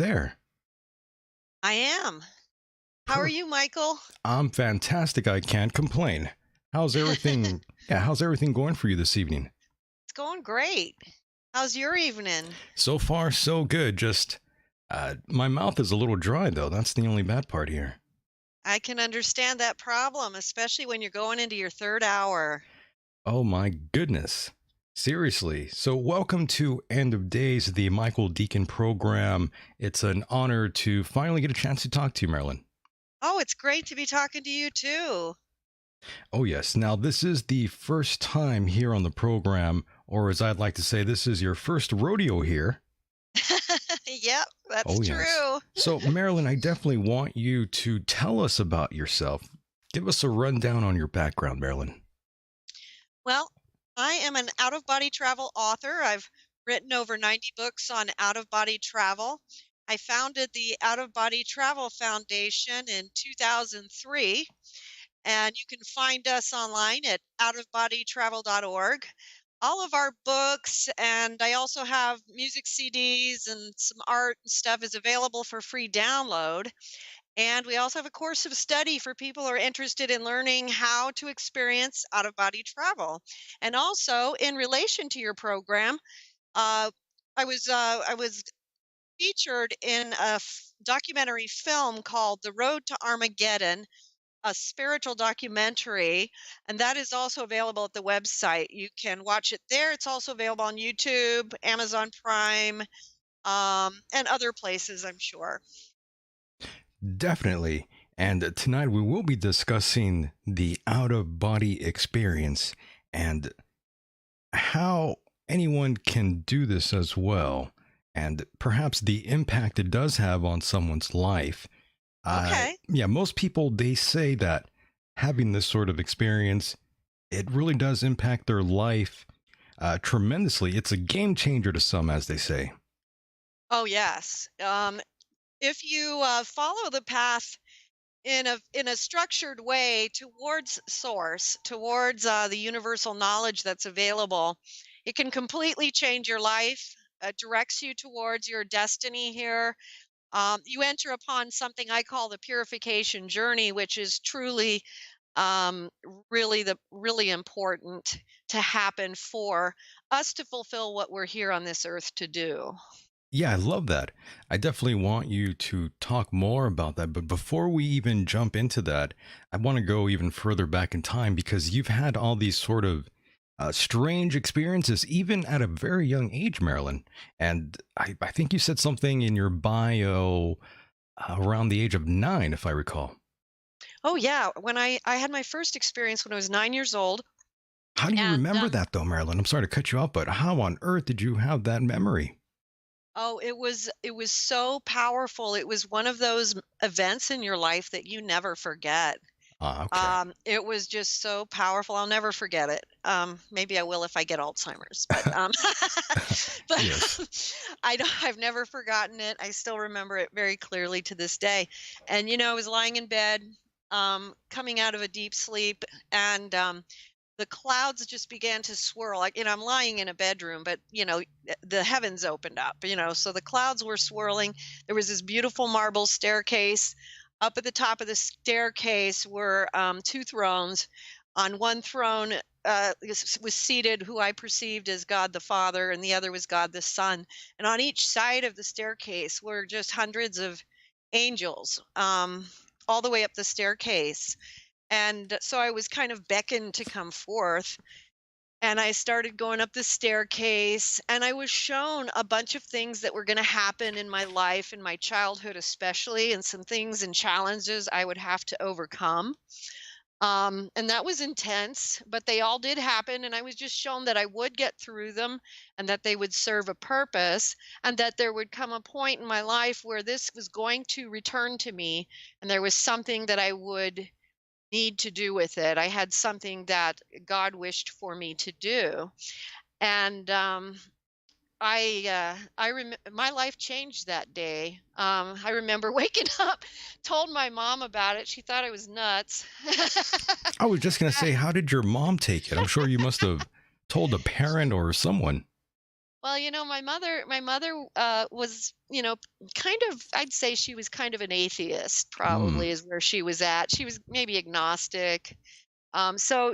there. I am. How are Per you, Michael? I'm fantastic. I can't complain. How's everything? Yeah, how's everything going for you this evening? It's going great. How's your evening? So far, so good. Just my mouth is a little dry though. That's the only bad part here. I can understand that problem, especially when you're going into your third hour. Oh my goodness. Seriously. So, welcome to End of Days, the Michael Decon program. It's an honor to finally get a chance to talk to you, Marilyn. Oh, it's great to be talking to you too. Oh, yes. Now, this is the first time here on the program, or as I'd like to say, this is your first rodeo here. Yep, that's Oh, yes. true. So, Marilyn, I definitely want you to tell us about yourself. Give us a rundown on your background, Marilyn. Well, I am an out of body travel author. I've written over 90 books on out of body travel. I founded the Out of Body Travel Foundation in 2003, and you can find us online at outofbodytravel.org. All of our books, and I also have music CDs and some art and stuff is available for free download. And we also have a course of study for people who are interested in learning how to experience out of body travel. And also, in relation to your program, uh, I was featured in a documentary film called The Road to Armageddon, a spiritual documentary, and that is also available at the website. You can watch it there. It's also available on YouTube, Amazon Prime, and other places, I'm sure. Definitely. And tonight we will be discussing the out of body experience and how anyone can do this as well, and perhaps the impact it does have on someone's life. Okay. Yeah, most people they say that having this sort of experience, it really does impact their life tremendously. It's a game changer to some, as they say. Oh, yes. If you follow the path in a structured way towards source, towards the universal knowledge that's available, it can completely change your life. Directs you towards your destiny here. You enter upon something I call the purification journey, which is truly really important to happen for us to fulfill what we're here on this earth to do. Yeah, I love that. I definitely want you to talk more about that. But before we even jump into that, I want to go even further back in time because you've had all these sort of strange experiences, even at a very young age, Marilyn. And I think you said something in your bio around the age of 9, if I recall. Oh yeah, when I had my first experience when I was 9 years old, How do you and remember that, though, Marilyn? I'm sorry to cut you off, but how on earth did you have that memory? oh, it was so powerful. It was one of those events in your life that you never forget. Ah, okay. It was just so powerful. I'll never forget it. Maybe I will if I get Alzheimer's, but Yes. but I've never forgotten it. I still remember it very clearly to this day. And I was lying in bed, coming out of a deep sleep, and the clouds just began to swirl. Like, I'm lying in a bedroom, but the heavens opened up. So the clouds were swirling. There was this beautiful marble staircase. Up at the top of the staircase were two thrones. On one throne was seated who I perceived as God the Father, and the other was God the Son. And on each side of the staircase were just hundreds of angels, all the way up the staircase. And so I was kind of beckoned to come forth. And I started going up the staircase, and I was shown a bunch of things that were going to happen in my life, in my childhood especially, and some things and challenges I would have to overcome. And that was intense, but they all did happen. And I was just shown that I would get through them and that they would serve a purpose, and that there would come a point in my life where this was going to return to me, and there was something that I would need to do with it. I had something that God wished for me to do, and my life changed that day. I remember waking up, told my mom about it. She thought I was nuts. I was just going to say, how did your mom take it? I'm sure you must have told a parent or someone. Well, my mother was, kind of, I'd say she was kind of an atheist, Hmm. probably is where she was at. She was maybe agnostic. So,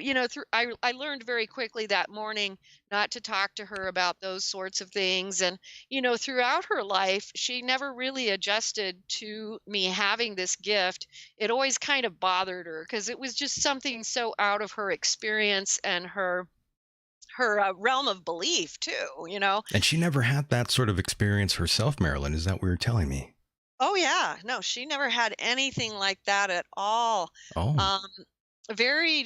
I learned very quickly that morning not to talk to her about those sorts of things. And, throughout her life, she never really adjusted to me having this gift. It always kind of bothered her because it was just something so out of her experience and her realm of belief too. And she never had that sort of experience herself, Marilyn. Is that what you're telling me? Oh yeah, no, she never had anything like that at all. Oh, Um, very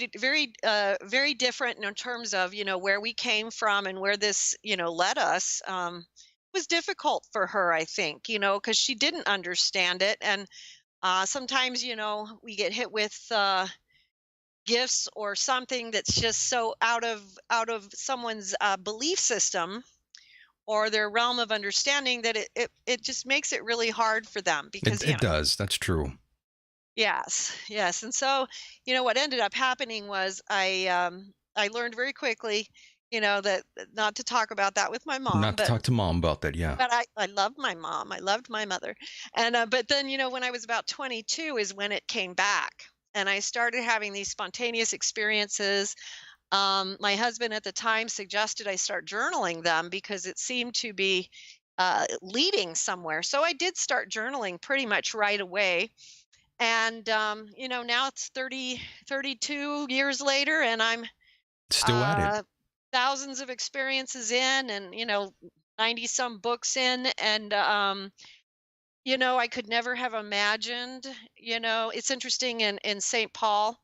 different in terms of where we came from and where this led us. Was difficult for her, I think, because she didn't understand it, and sometimes we get hit with gifts or something that's just so out of someone's belief system or their realm of understanding that it just makes it really hard for them it because it does. That's true. yes, yes. And so what ended up happening was I learned very quickly that not to talk about that with my mom, Not to but talk to mom about that. Yeah. I loved my mom, I loved my mother. And but then when I was about 22 is when it came back, and I started having these spontaneous experiences. My husband at the time suggested I start journaling them because it seemed to be leading somewhere. So I did start journaling pretty much right away. And, now it's 32 years later, and I'm Still at it. uh, thousands of experiences in and, 90 some books in. And, I could never have imagined, it's interesting in St. Paul.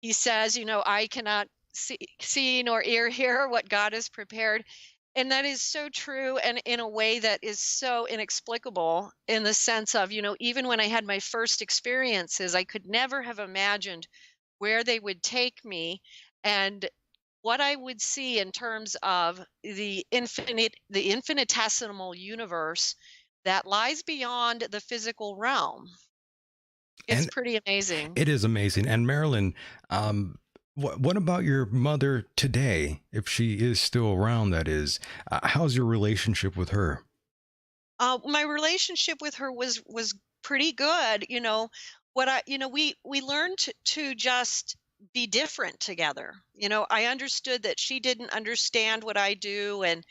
He says, I cannot see nor hear what God has prepared. And that is so true. And in a way that is so inexplicable in the sense of, even when I had my first experiences, I could never have imagined where they would take me and what I would see in terms of the infinitesimal universe that lies beyond the physical realm. It's And pretty amazing. it is amazing. And Marilyn, what about your mother today? If she is still around, that is. How's your relationship with her? My relationship with her was pretty good. What I we learned to just be different together. I understood that she didn't understand what I do, and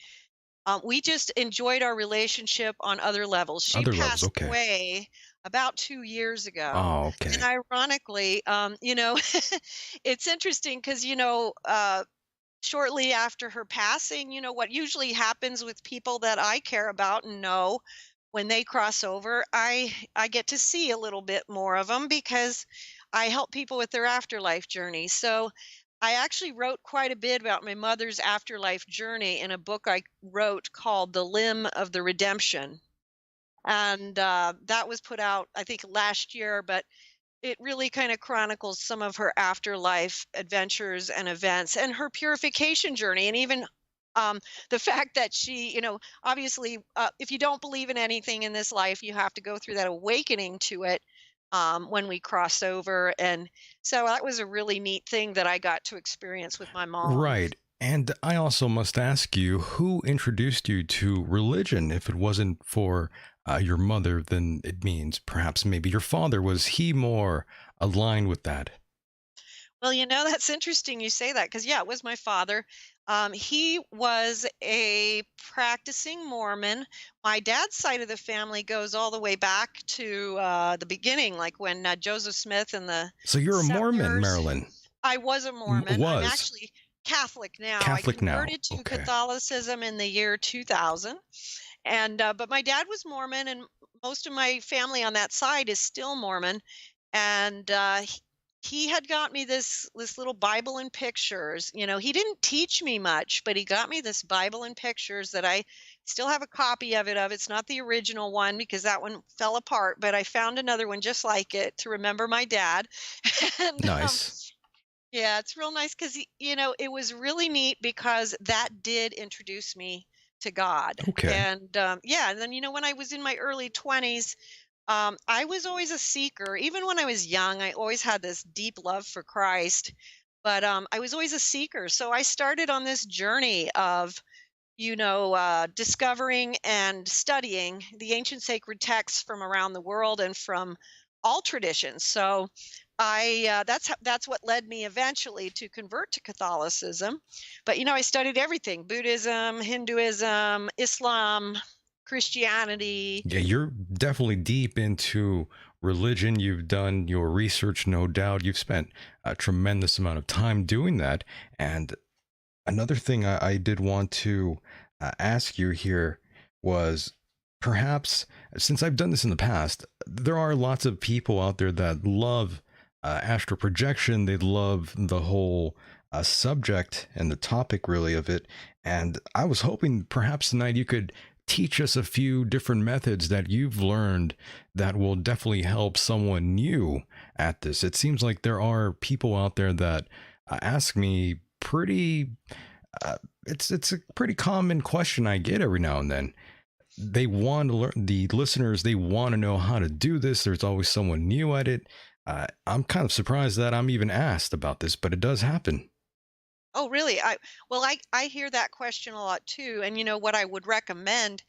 we just enjoyed our relationship on other levels. She Other levels, passed okay. away about 2 years ago, Oh, and okay. ironically, it's interesting because shortly after her passing, what usually happens with people that I care about and know when they cross over, I get to see a little bit more of them because I help people with their afterlife journey. So I actually wrote quite a bit about my mother's afterlife journey in a book I wrote called The Limb of the Redemption. And that was put out, I think, last year, but it really kind of chronicles some of her afterlife adventures and events and her purification journey, and even the fact that she obviously if you don't believe in anything in this life you have to go through that awakening to it when we cross over. And so that was a really neat thing that I got to experience with my mom. Right. And I also must ask you, who introduced you to religion? If it wasn't for your mother, then it means perhaps maybe your father. Was he more aligned with that? Well, that's interesting you say that because, yeah, it was my father. He was a practicing Mormon. My dad's side of the family goes all the way back to the beginning, like when Joseph Smith and the So you're a Mormon, settlers. Marilyn. I was a Mormon. I'm Was actually Catholic now. I Catholic now. converted to Okay. Catholicism in the year 2000. And but my dad was Mormon, and most of my family on that side is still Mormon. And he had got me this little Bible in pictures. He didn't teach me much, but he got me this Bible in pictures that I still have a copy of. It's not the original one because that one fell apart, but I found another one just like it to remember my dad. And Nice. yeah, it's real nice because it was really neat because that did introduce me to God. Okay. And yeah, and then when I was in my early 20s, I was always a seeker. Even when I was young, I always had this deep love for Christ, but I was always a seeker. So I started on this journey of discovering and studying the ancient sacred texts from around the world and from all traditions. So that's what led me eventually to convert to Catholicism. But I studied everything: Buddhism, Hinduism, Islam, Christianity. Yeah, you're definitely deep into religion. You've done your research, no doubt. You've spent a tremendous amount of time doing that. And another thing I did want to ask you here was perhaps, since I've done this in the past, there are lots of people out there that love astral projection. They love the whole subject and the topic, really, of it. And I was hoping perhaps tonight you could teach us a few different methods that you've learned that will definitely help someone new at this. It seems like there are people out there that ask me pretty it's a pretty common question I get every now and then. They want to learn, the listeners, they want to know how to do this. There's always someone new at it. I'm kind of surprised that I'm even asked about this, but it does happen. Oh, really? I hear that question a lot too. And what I would recommend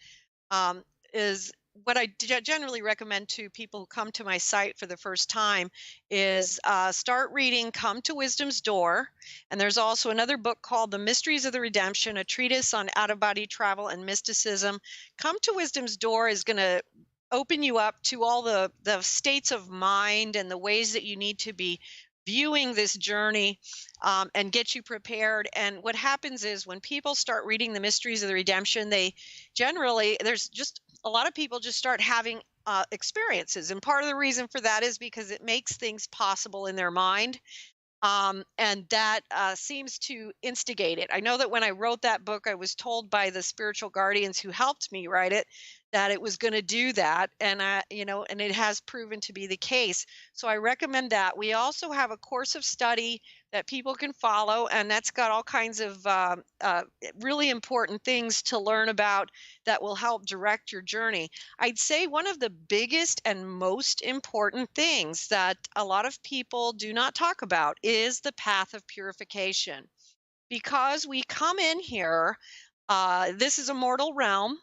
um, is what I generally recommend to people who come to my site for the first time is start reading Come to Wisdom's Door. And there's also another book called The Mysteries of the Redemption, a treatise on out of body travel and mysticism. Come to Wisdom's Door is going to open you up to all the states of mind and the ways that you need to be viewing this journey, and get you prepared. And what happens is when people start reading the mysteries of the redemption, they generally, there's just a lot of people just start having experiences. And part of the reason for that is because it makes things possible in their mind, and that seems to instigate it. I know that when I wrote that book, I was told by the spiritual guardians who helped me write it that it was going to do that, and and it has proven to be the case. So I recommend that. We also have a course of study that people can follow, and that's got all kinds of really important things to learn about that will help direct your journey. I'd say one of the biggest and most important things that a lot of people do not talk about is the path of purification. Because we come in here, this is a mortal realm.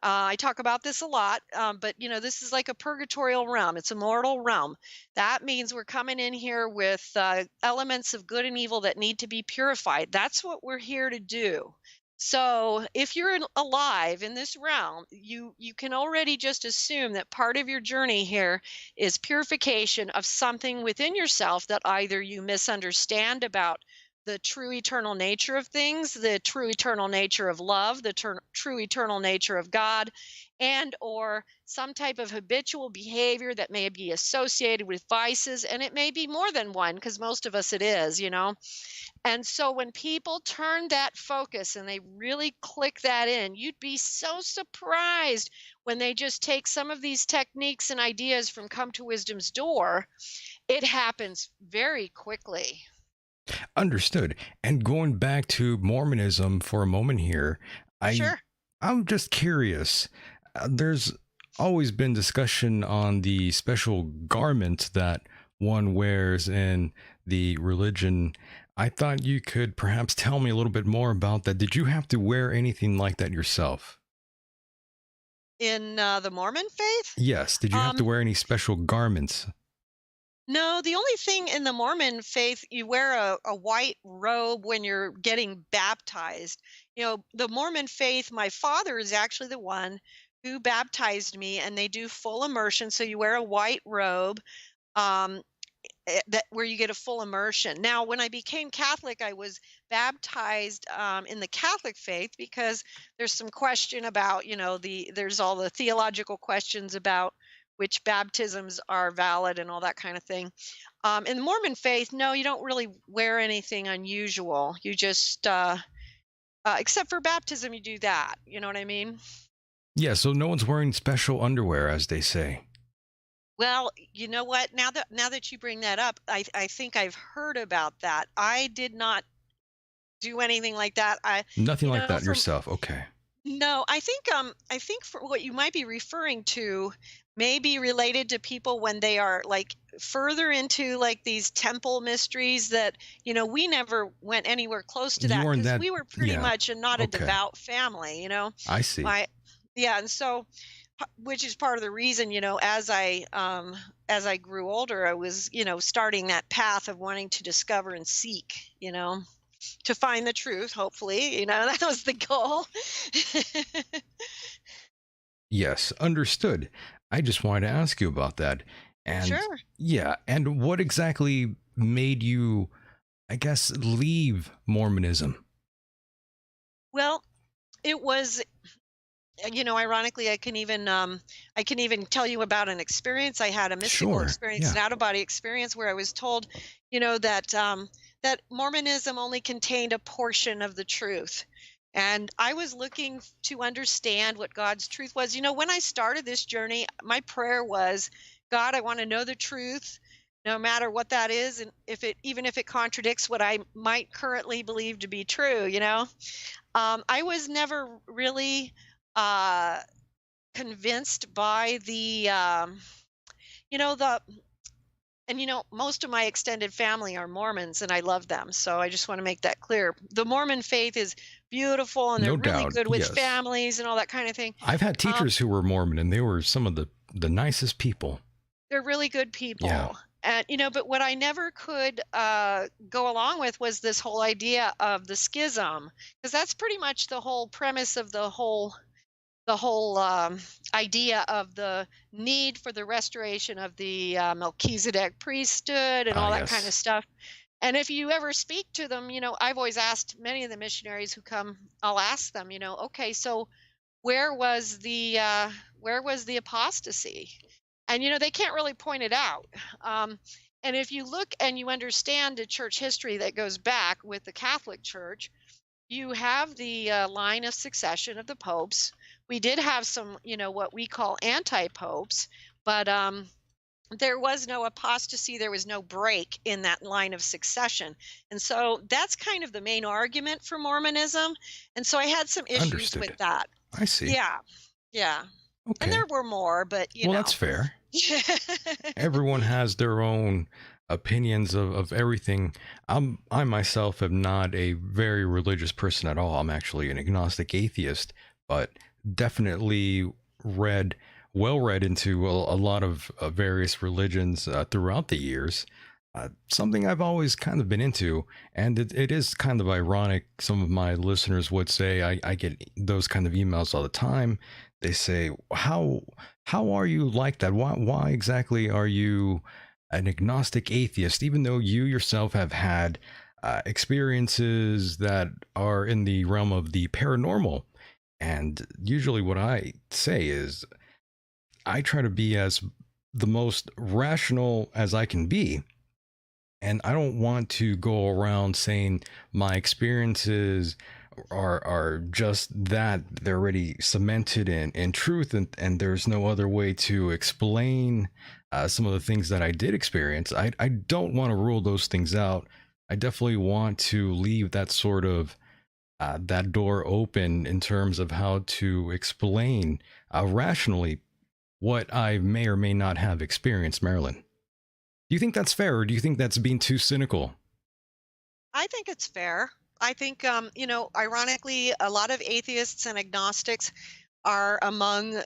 I talk about this a lot, but this is like a purgatorial realm. It's a mortal realm. That means we're coming in here with elements of good and evil that need to be purified. That's what we're here to do. So, if you're alive in this realm, you can already just assume that part of your journey here is purification of something within yourself that either you misunderstand about the true eternal nature of things, the true eternal nature of love, the true eternal nature of God, and or some type of habitual behavior that may be associated with vices, and it may be more than one because most of us it is. And so when people turn that focus and they really click that in, you'd be so surprised when they just take some of these techniques and ideas from Come to Wisdom's Door. It happens very quickly. Understood. And going back to Mormonism for a moment here, I Sure. I'm just curious. There's always been discussion on the special garment that one wears in the religion. I thought you could perhaps tell me a little bit more about that. Did you have to wear anything like that yourself? In the Mormon faith? Yes. Did you have to Um, wear any special garments? no, the only thing in the Mormon faith, you wear a white robe when you're getting baptized. The Mormon faith, my father is actually the one who baptized me, and they do full immersion. So you wear a white robe. Um, that where you get a full immersion. Now, when I became Catholic, I was baptized in the Catholic faith because there's some question about, there's all the theological questions about which baptisms are valid and all that kind of thing. In the Mormon faith, no, you don't really wear anything unusual. You just, except for baptism, you do that. You know what I mean? Yeah, so no one's wearing special underwear, as they say. Well, you know what? Now that you bring that up, I think I've heard about that. I did not do anything like that. Nothing like that From yourself. Okay. no, I think for what you might be referring to, may be related to people when they are like further into like these temple mysteries that, we never went anywhere close to You that weren't because that. we were pretty Yeah. much not a Okay. devout family. I see. My Yeah, and so which is part of the reason, as I grew older, I was, starting that path of wanting to discover and seek, to find the truth, hopefully, that was the goal. Yes, understood. I just wanted to ask you about that. And Sure. yeah, and what exactly made you, I guess, leave Mormonism? Well, it was, ironically, I can even tell you about an experience I had, a mystical Sure. experience, Yeah. an out of body experience where I was told, that that Mormonism only contained a portion of the truth. And I was looking to understand what God's truth was. When I started this journey, my prayer was, God, I want to know the truth, no matter what that is, and even if it contradicts what I might currently believe to be true. I was never really uh, convinced by the and most of my extended family are Mormons, and I love them. So I just want to make that clear. The Mormon faith is beautiful, and they're No really doubt. good with Yes. families and all that kind of thing. I've had Um, teachers who were Mormon and they were some of the nicest people. they're really good Yeah. people. And but what I never could go along with was this whole idea of the schism, because that's pretty much the whole premise of the whole idea of the need for the restoration of the Melchizedek priesthood and Ah, all that kind of yes. stuff. And if you ever speak to them, I've always asked many of the missionaries who come, I'll ask them, okay, so where was the uh, where was the apostasy? And they can't really point it out. Um, and if you look and you understand the church history that goes back with the Catholic Church, you have the line of succession of the popes. We did have some, what we call anti-popes, but there was no apostasy. There was no break in that line of succession. And so that's kind of the main argument for Mormonism. And so I had some issues with Understood. that. I see. Yeah. Yeah. And there Okay. were more, but Well, that's fair. Everyone has their own opinions of everything. I myself am not a very religious person at all. I'm actually an agnostic atheist, but definitely read well read into a lot of various religions throughout the years. Something I've always kind of been into, and it is kind of ironic. Some of my listeners would say I get those kind of emails all the time. They say, how are you like that? Why exactly are you an agnostic atheist, even though you yourself have had experiences that are in the realm of the paranormal? And usually, what I say is, I try to be as the most rational as I can be. And I don't want to go around saying my experiences are just that they're already cemented in truth, and there's no other way to explain some of the things that I did experience. I don't want to rule those things out. I definitely want to leave that sort of that door open in terms of how to explain rationally what I may or may not have experienced, Marilyn. Do you think that's fair, or do you think that's being too cynical? I think it's fair. I think, ironically, a lot of atheists and agnostics are among,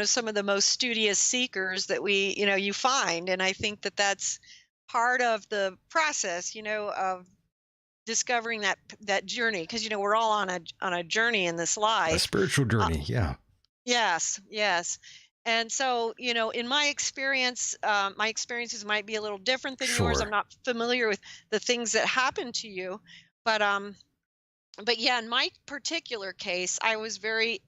some of the most studious seekers that you find. And I think that that's part of the process, of discovering that journey. Because, we're all on a journey in this A life. spiritual Uh, journey, yeah. yes, yes. And so, in my experiences might be a little different than yours. I'm Sure. not familiar with the things that happened to you, but yeah, in my particular case, I was very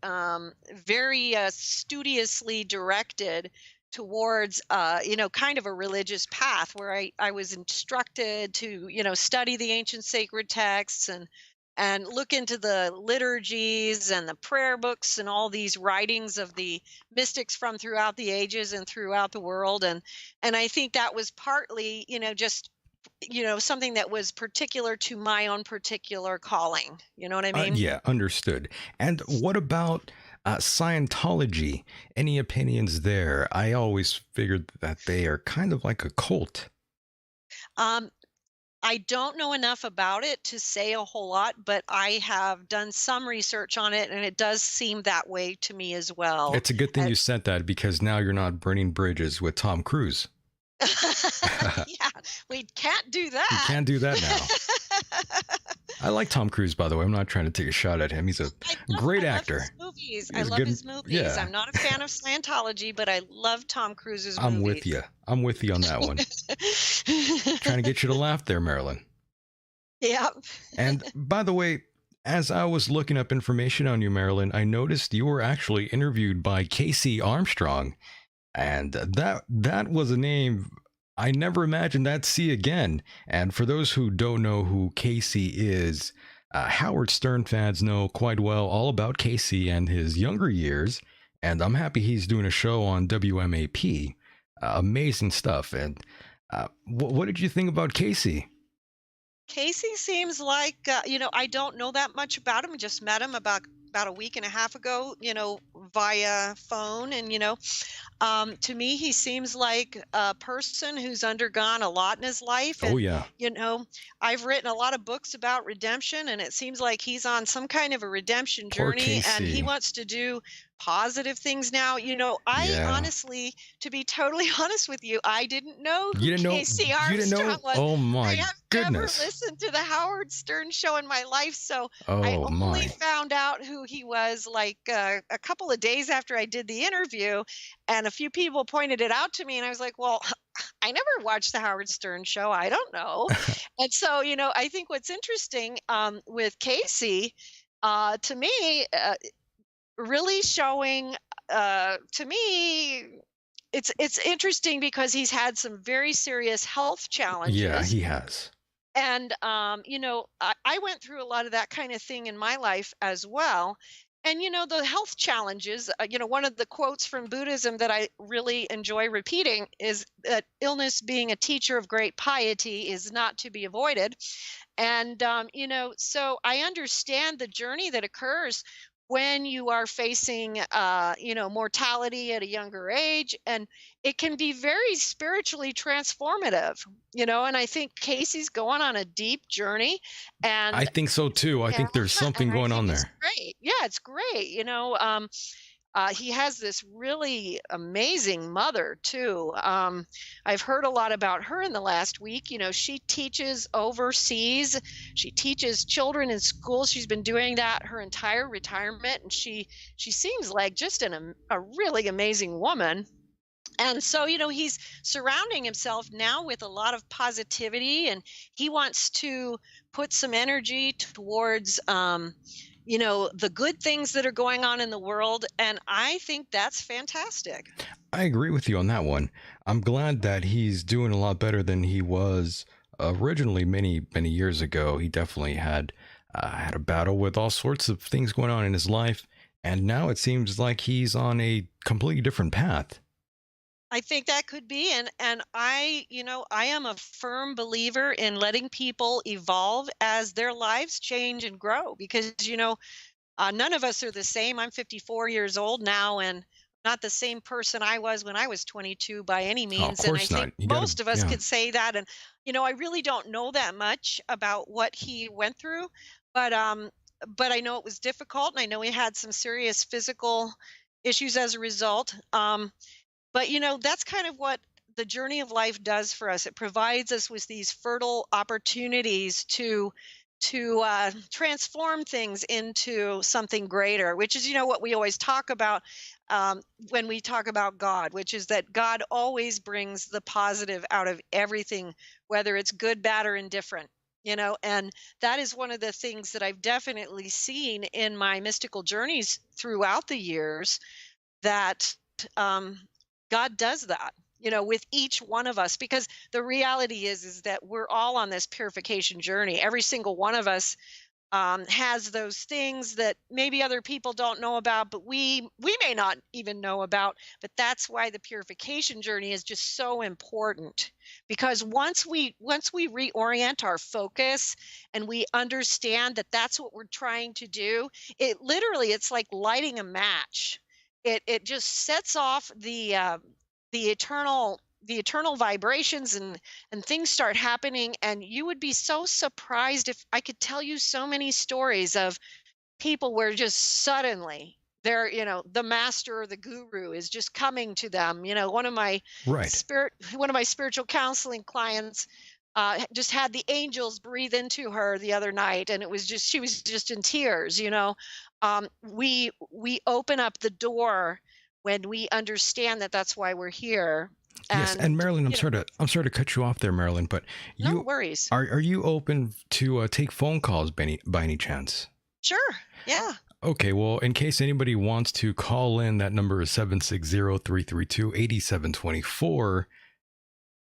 studiously directed towards kind of a religious path where I was instructed to study the ancient sacred texts and look into the liturgies and the prayer books and all these writings of the mystics from throughout the ages and throughout the world. And I think that was partly just something that was particular to my own particular calling. You know what I mean? Yeah, understood. And what about? Scientology, any opinions there? I always figured that they are kind of like a cult. Um, I don't know enough about it to say a whole lot, but I have done some research on it, and it does seem that way to me as well. It's a good thing Uh, you said that because now you're not burning bridges with Tom Cruise. yeah, we can't do You that. can't do that now. I like Tom Cruise, by the way. I'm not trying to take a shot at him. He's a great I love his actor. movies. I He's a love good, his movies. yeah. I'm not a fan of Scientology, but I love Tom Cruise's I'm with movies. you. I'm with you on that one. Trying to get you to laugh there, Marilyn. Yeah. And by the way, as I was looking up information on you, Marilyn, I noticed you were actually interviewed by Casey Armstrong, and that was a name I never imagined I'd see again. And for those who don't know who Casey is, Howard Stern fans know quite well all about Casey and his younger years. And I'm happy he's doing a show on WMAP. Amazing stuff. And what did you think about Casey? Casey seems like, I don't know that much about him. Just met him about a week and a half ago, via phone. And, to me, he seems like a person who's undergone a lot in his life. Oh And, yeah, you know, I've written a lot of books about redemption, and it seems like he's on some kind of a redemption poor journey and he Casey. wants to do positive things now. I Yeah, honestly, to be totally honest with you, I didn't know you who didn't know. Casey You didn't Armstrong know. was. Oh I my have never goodness. listened to the Howard Stern show in my life, so I Oh only my. found out who he was like a couple of days after I did the interview, and a few people pointed it out to me, and I was like, "Well, I never watched the Howard Stern show. I don't know." And so, I think what's interesting with Casey, to me, really showing to me it's interesting because he's had some very serious health Yeah, challenges. he has. And I went through a lot of that kind of thing in my life as well. And the health challenges, one of the quotes from Buddhism that I really enjoy repeating is that illness, being a teacher of great piety, is not to be avoided. And, so I understand the journey that occurs when you are facing, mortality at a younger age. And it can be very spiritually transformative, and I think Casey's going on a deep journey. I And think so too. I yeah, think there's and something I going think on it's there. great. Yeah, it's great. He has this really amazing mother too. I've heard a lot about her in the last week. She teaches overseas. She teaches children in school. She's been doing that her entire retirement, and she seems like just a really amazing woman. And so, he's surrounding himself now with a lot of positivity, and he wants to put some energy towards, the good things that are going on in the world. And I think that's fantastic. I agree with you on that one. I'm glad that he's doing a lot better than he was originally many years ago. He definitely had a battle with all sorts of things going on in his life, and now it seems like he's on a completely different path. I think that could be. And I am a firm believer in letting people evolve as their lives change and grow, because, none of us are the same. I'm 54 years old now, and not the same person I was when I was 22 by any Oh, of means. And I course think not. You got to, most of us yeah. could say that. And, I really don't know that much about what he went through, but, I know it was difficult, and I know he had some serious physical issues as a result. But that's kind of what the journey of life does for us. It provides us with these fertile opportunities to transform things into something greater, which is what we always talk about when we talk about God, which is that God always brings the positive out of everything, whether it's good, bad, or indifferent. And that is one of the things that I've definitely seen in my mystical journeys throughout the years, that um, God does that, with each one of us, because the reality is that we're all on this purification journey. Every single one of us has those things that maybe other people don't know about, but we may not even know about. But that's why the purification journey is just so important, because once we reorient our focus and we understand that that's what we're trying to do, it literally, it's like lighting a match. It just sets off the eternal vibrations, and things start happening. And you would be so surprised if I could tell you so many stories of people where just suddenly they're, the master or the guru is just coming to them. Right. One of my spiritual counseling clients just had the angels breathe into her the other night, and it was just, she was just in tears. We open up the door when we understand that that's why we're here. Yes, and And Marilyn, I'm sorry to cut you off there, Marilyn, but no you worries. are you open to take phone calls by any chance? Sure. Yeah. Okay, well, in case anybody wants to call in, that number is 760-332-8724.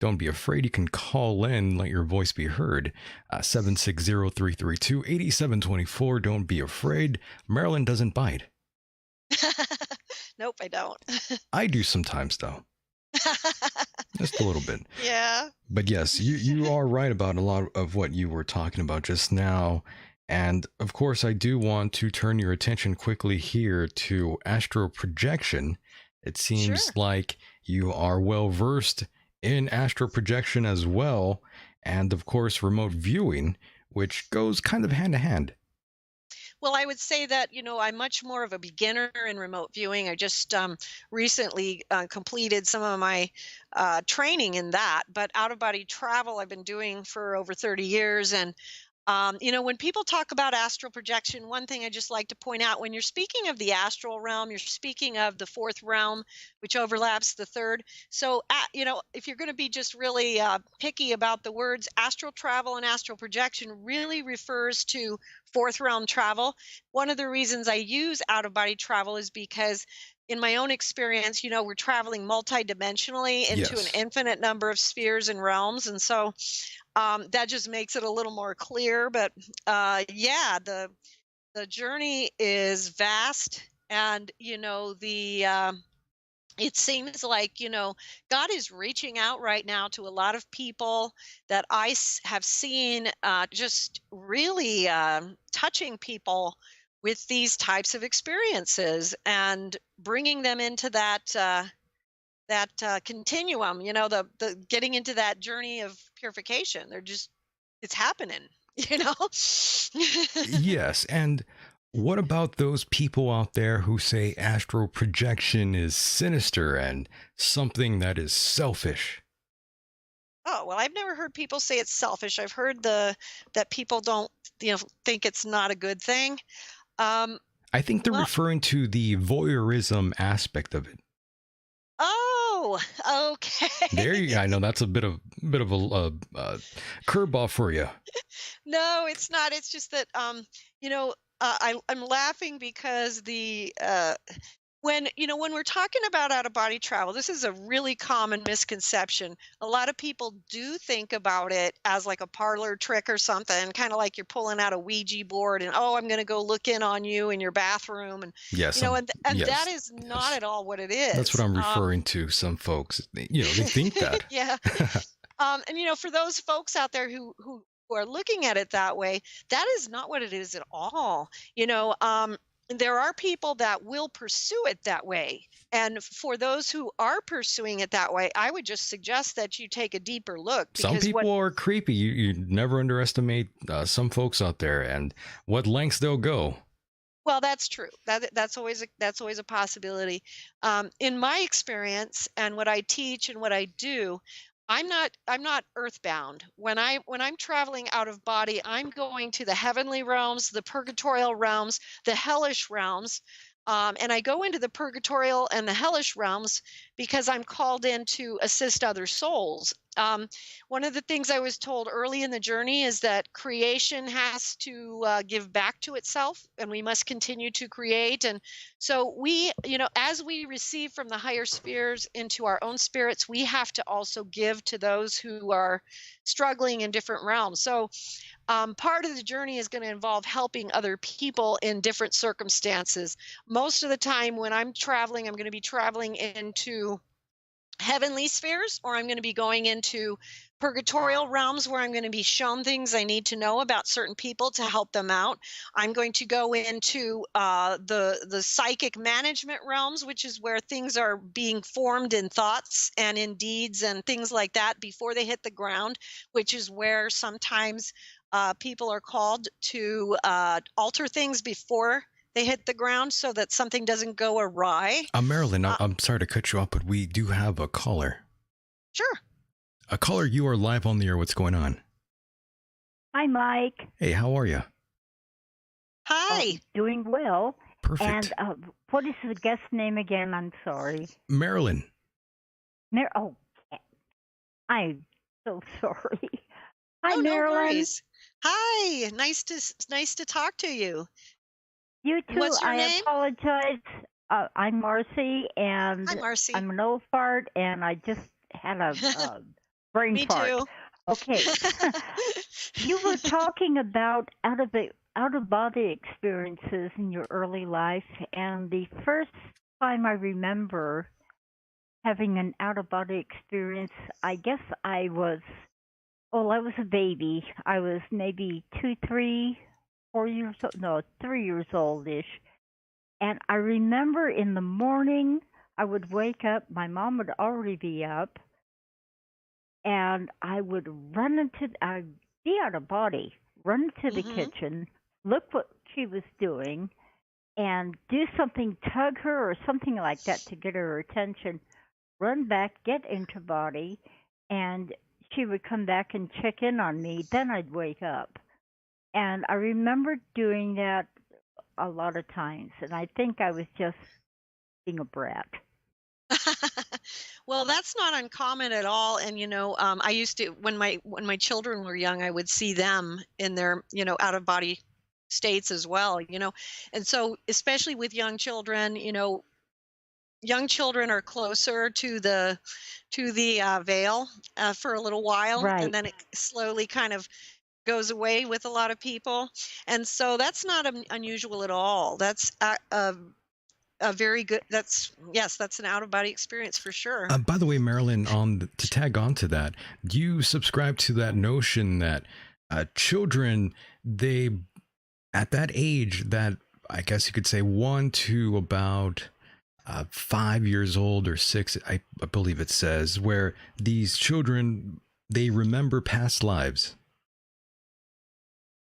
Don't be afraid. You can call in, let your voice be heard. 760-332-8724. Don't be afraid. Marilyn doesn't bite. Nope, I don't. I do sometimes, though. Just a little bit. Yeah. But yes, you are right about a lot of what you were talking about just now. And of course, I do want to turn your attention quickly here to astral projection. It Sure. seems like you are well versed in astral projection as well. And of course, remote viewing, which goes kind of hand to hand. Well, I would say that, I'm much more of a beginner in remote viewing. I just recently completed some of my training in that, but out of body travel I've been doing for over 30 years. And when people talk about astral projection, one thing I just like to point out: when you're speaking of the astral realm, you're speaking of the fourth realm, which overlaps the third. So, if you're going to be just really picky about the words, astral travel and astral projection really refers to fourth realm travel. One of the reasons I use out of body travel is because, in my own experience, we're traveling multidimensionally into an Yes. infinite number of spheres and realms. And so that just makes it a little more clear. But yeah, the journey is vast. And it seems like, God is reaching out right now to a lot of people that have seen, just really touching people with these types of experiences and bringing them into that continuum, the getting into that journey of purification. It's happening, you know. Yes. And what about those people out there who say astral projection is sinister and something that is selfish? Oh, well, I've never heard people say it's selfish. I've heard that people don't, think it's not a good thing. um I think they're well, referring to the voyeurism aspect of it. oh, There okay. you I know that's a bit of curveball for you. No, it's not. It's just that, I'm laughing because when we're talking about out of body travel, this is a really common misconception. A lot of people do think about it as like a parlor trick or something, kind of like you're pulling out a Ouija board and, oh, I'm going to go look in on you in your bathroom. And Yes, and that yes, is not yes. at all what it That's what is. I'm referring to. Some folks, they think that. Yeah. And for those folks out there who are looking at it that way, that is not what it is at all. There are people that will pursue it that way. And for those who are pursuing it that way, I would just suggest that you take a deeper look, Some because people are creepy. You never underestimate some folks out there and what lengths they'll go. well, that's true. That's always a possibility. In my experience and what I teach and what I do, I'm not earthbound. When I'm traveling out of body, I'm going to the heavenly realms, the purgatorial realms, the hellish realms. And I go into the purgatorial and the hellish realms because I'm called in to assist other souls. One of the things I was told early in the journey is that creation has to give back to itself, and we must continue to create. And so we, as we receive from the higher spheres into our own spirits, we have to also give to those who are struggling in different realms. So part of the journey is going to involve helping other people in different circumstances. Most of the time when I'm traveling, I'm going to be traveling into heavenly spheres, or I'm going to be going into purgatorial realms where I'm going to be shown things I need to know about certain people to help them out. I'm going to go into the psychic management realms, which is where things are being formed in thoughts and in deeds and things like that before they hit the ground, which is where sometimes people are called to alter things before they hit the ground so that something doesn't go awry. Marilyn, Uh, I'm sorry to cut you off, but we do have a caller. sure. A caller, you are live on the air. What's going on? Hi, Mike. Hey, how are you? Hi. Doing well. Perfect. And what is the guest name again? I'm sorry. Marilyn. Oh, I'm so sorry. Hi, Oh, no Marilyn. worries. Hi. Nice to talk to you. You too. What's your I name? apologize. I'm Marcy, and Hi, Marcy. I'm an old fart, and I just had a brain Me fart. too. Okay. You were talking about out of body experiences in your early life, and the first time I remember having an out of body experience, I guess I was a baby. I was maybe 2, 3, 4 years old, no, 3 years oldish. And I remember in the morning I would wake up, my mom would already be up, and I'd be out of body, run into the Hmm. kitchen, look what she was doing, and do something, tug her or something like that to get her attention, run back, get into body, and she would come back and check in on me. Then I'd wake up. And I remember doing that a lot of times, and I think I was just being a brat. Well, that's not uncommon at all. And I used to when my children were young, I would see them in their out of body states as well. And so especially with young children, young children are closer to the veil for a little while, and Right. then it slowly kind of goes away with a lot of people. And so that's not unusual at all. That's a very good. Yes, that's an out of body experience for sure. By the way, Marilyn, to tag on to that, do you subscribe to that notion that children, they, at that age, that I guess you could say 1 to about 5 years old or 6, I believe it says, where these children, they remember past lives.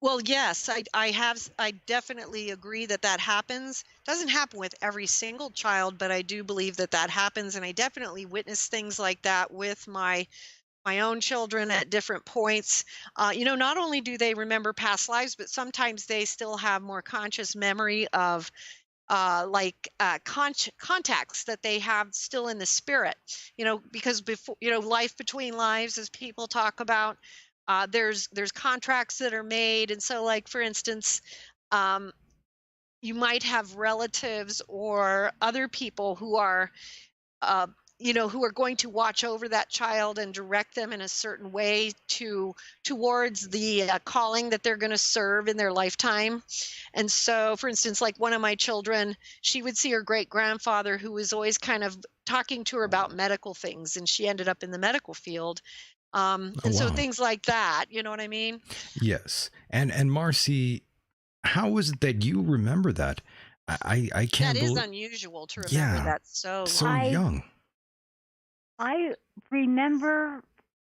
Well, yes, I definitely agree that that happens. Doesn't happen with every single child, but I do believe that that happens, and I definitely witness things like that with my own children at different points. Not only do they remember past lives, but sometimes they still have more conscious memory of contacts that they have still in the spirit. Because before, life between lives, as people talk about, there's contracts that are made, and so, like, for instance, um, you might have relatives or other people who are uh, who are going to watch over that child and direct them in a certain way towards the calling that they're going to serve in their lifetime. And so, for instance, like one of my children, she would see her great grandfather who was always kind of talking to her about medical things, and she ended up in the medical field. Oh, And so wow. things like that, you know what I mean? Yes. And Marcy, how is it that you remember that? I That can't is believe. unusual to remember Yeah. that so So long. I young. I remember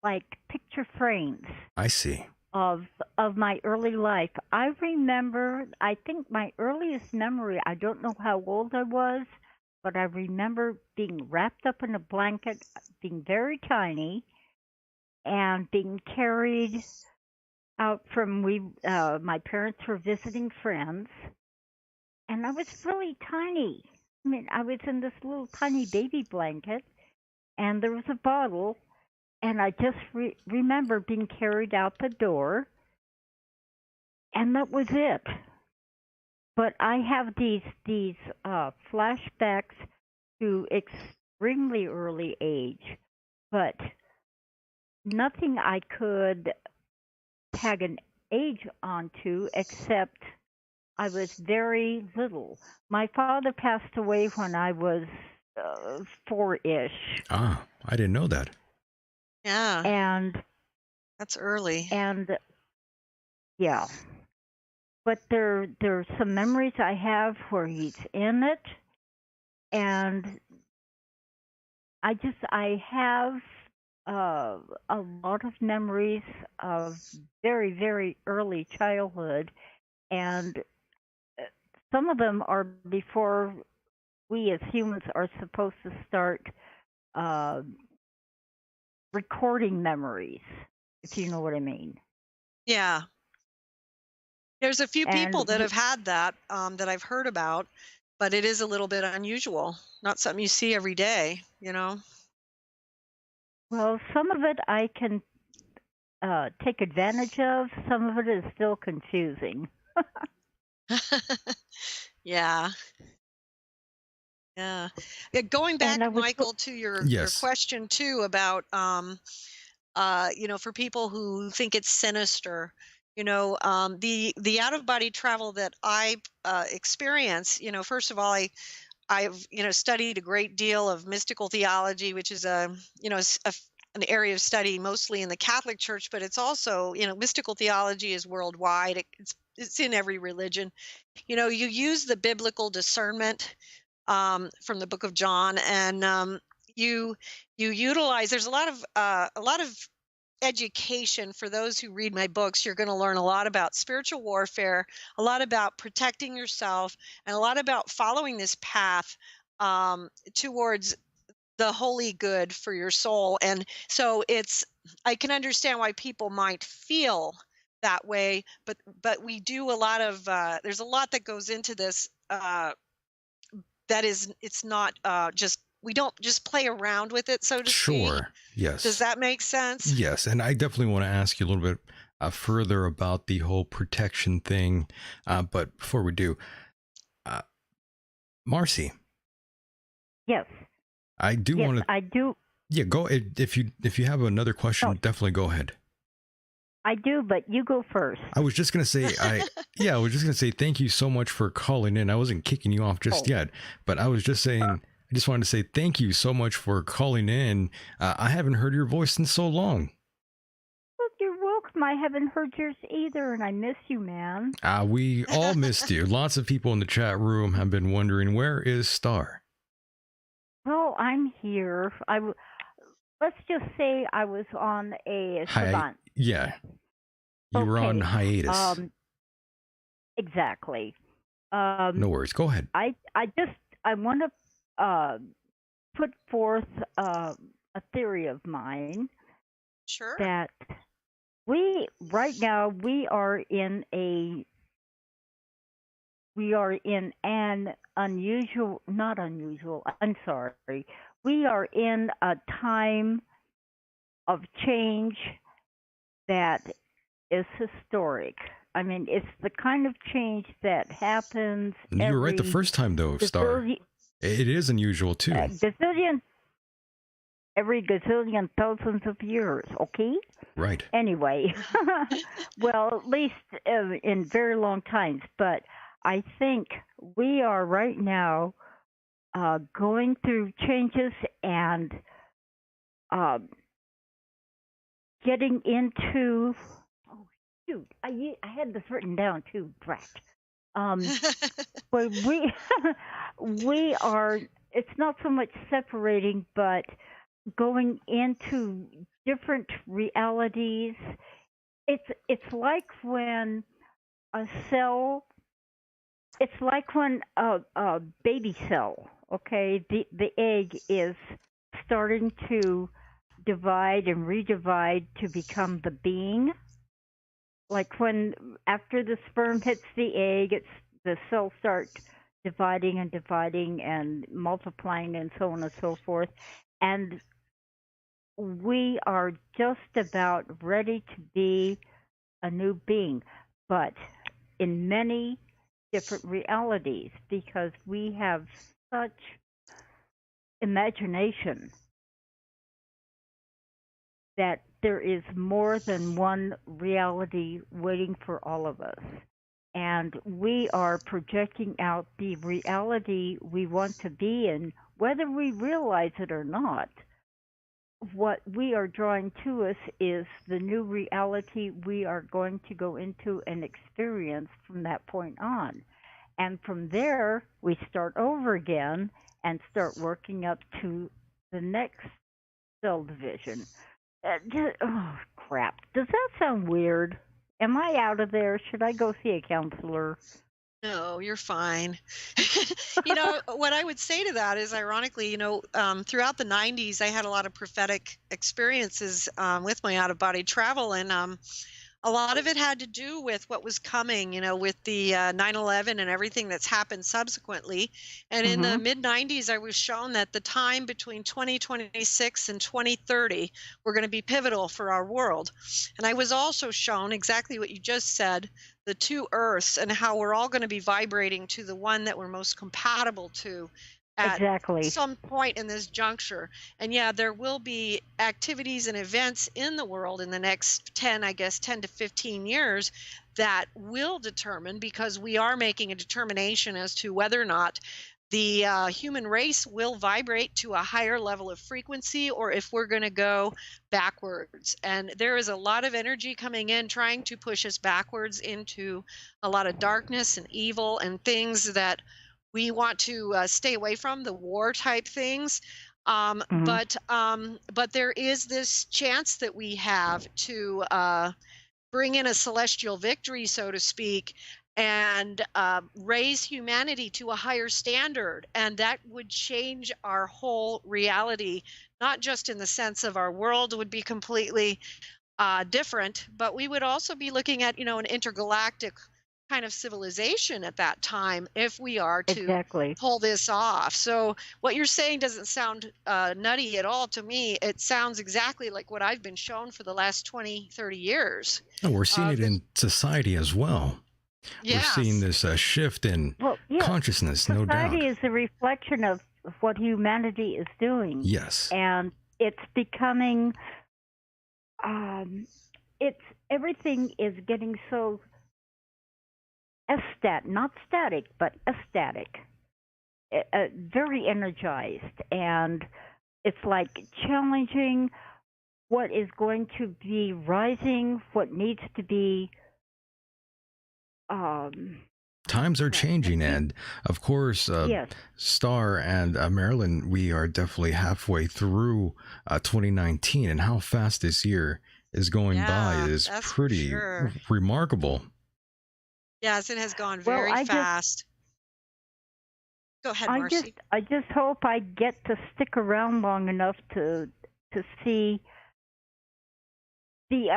like picture frames I see. of my early life. I remember, I think my earliest memory, I don't know how old I was, but I remember being wrapped up in a blanket, being very tiny, and being carried out from my parents were visiting friends, and I was really tiny. I mean, I was in this little tiny baby blanket, and there was a bottle, and I just remember being carried out the door, and that was it. But I have these flashbacks to extremely early age, but nothing I could tag an age onto except I was very little. My father passed away when I was 4-ish, Ah, I didn't know that. Yeah, and that's early. yeah. But there's some memories I have where he's in it, and I have a lot of memories of very, very early childhood, and some of them are before we as humans are supposed to start uh, recording memories, if you know what I mean. Yeah. There's a few people And that have had that that I've heard about, but it is a little bit unusual. Not something you see every day, you know? well, some of it I can take advantage of. Some of it is still confusing. Yeah. Yeah. Going And I back, was Michael, to your Yes. question too about you know, for people who think it's sinister, you know, the out of body travel that I experience, you know, first of all, I've, you know, studied a great deal of mystical theology, which is a, you know, an area of study mostly in the Catholic Church, but it's also, you know, mystical theology is worldwide. It's in every religion. You know, you use the biblical discernment from the Book of John, and you you utilize. There's a lot of education for those who read my books. You're going to learn a lot about spiritual warfare, a lot about protecting yourself, and a lot about following this path towards the holy good for your soul. And so I can understand why people might feel that way, but we do a lot of there's a lot that goes into this that is it's not just we don't just play around with it, so to speak. Sure. Does Yes. that make sense? Yes. And I definitely want to ask you a little bit further about the whole protection thing. But before we do, uh, Marcy, yes, I do yes, want to. I do. Yeah, go if you have another question, No, definitely go ahead. I do, but you go first. I was just gonna say I was just gonna say thank you so much for calling in. I wasn't kicking you off just Oh, yet, but I was just saying I just wanted to say thank you so much for calling in. I haven't heard your voice in so long. well, you're welcome. I haven't heard yours either, and I miss you, man. We all missed you. Lots of people in the chat room have been wondering where is Star. Well, I'm here. Let's just say I was on a Hi, savant. yeah, you were on Okay. hiatus. Exactly. No worries. Go ahead. I want to put forth a theory of mine Sure. that right now we are in an unusual, not unusual, I'm sorry. We are in a time of change that is historic. I mean, it's the kind of change that happens You were right the every first time though, Star. It is unusual too. Every gazillion thousands of years, okay? Right. Anyway, well, at least in very long times. But I think we are right now going through changes and getting into. Oh, shoot! I had this written down too. Drat. But we are. It's not so much separating, but going into different realities. It's like when a cell. It's like when a baby cell. Okay, the egg is starting to divide and redivide to become the being. Like when after the sperm hits the egg, the cells start dividing and dividing and multiplying and so on and so forth. And we are just about ready to be a new being, but in many different realities because we have such imagination that there is more than one reality waiting for all of us. And we are projecting out the reality we want to be in, whether we realize it or not. What we are drawing to us is the new reality we are going to go into and experience from that point on. And from there, we start over again and start working up to the next cell division. Oh, crap. Does that sound weird? Am I out of there? Should I go see a counselor? No, you're fine. What I would say to that is, ironically, throughout the 90s, I had a lot of prophetic experiences with my out of body travel. And a lot of it had to do with what was coming, with the 9/11 and everything that's happened subsequently. And in the Mm-hmm. mid 90s, I was shown that the time between 2026 and 2030 were going to be pivotal for our world. And I was also shown exactly what you just said, the two Earths, and how we're all going to be vibrating to the one that we're most compatible to at Exactly. some point in this juncture. And yeah, there will be activities and events in the world in the next 10, I guess, 10 to 15 years that will determine, because we are making a determination as to whether or not the human race will vibrate to a higher level of frequency or if we're going to go backwards. And there is a lot of energy coming in trying to push us backwards into a lot of darkness and evil and things that we want to stay away from, the war type things. Mm-hmm. But there is this chance that we have to bring in a celestial victory, so to speak, and raise humanity to a higher standard. And that would change our whole reality, not just in the sense of our world would be completely different, but we would also be looking at, an intergalactic kind of civilization at that time if we are to Exactly. pull this off. So what you're saying doesn't sound nutty at all to me. It sounds exactly like what I've been shown for the last 20, 30 years. No, we're seeing it in society as well. We're seeing Yes. this shift in Well, yeah, consciousness, no doubt. society is a reflection of what humanity is doing. Yes. And it's becoming, it's everything is getting so not static, but ecstatic, very energized, and it's like challenging what is going to be rising, what needs to be. Times are changing, and of course, Yes, Star and Marilyn, we are definitely halfway through 2019, and how fast this year is going by Yeah, is that's for pretty sure. remarkable. Yes, it has gone well, very fast. Go ahead, Marcy. I just hope I get to stick around long enough to see the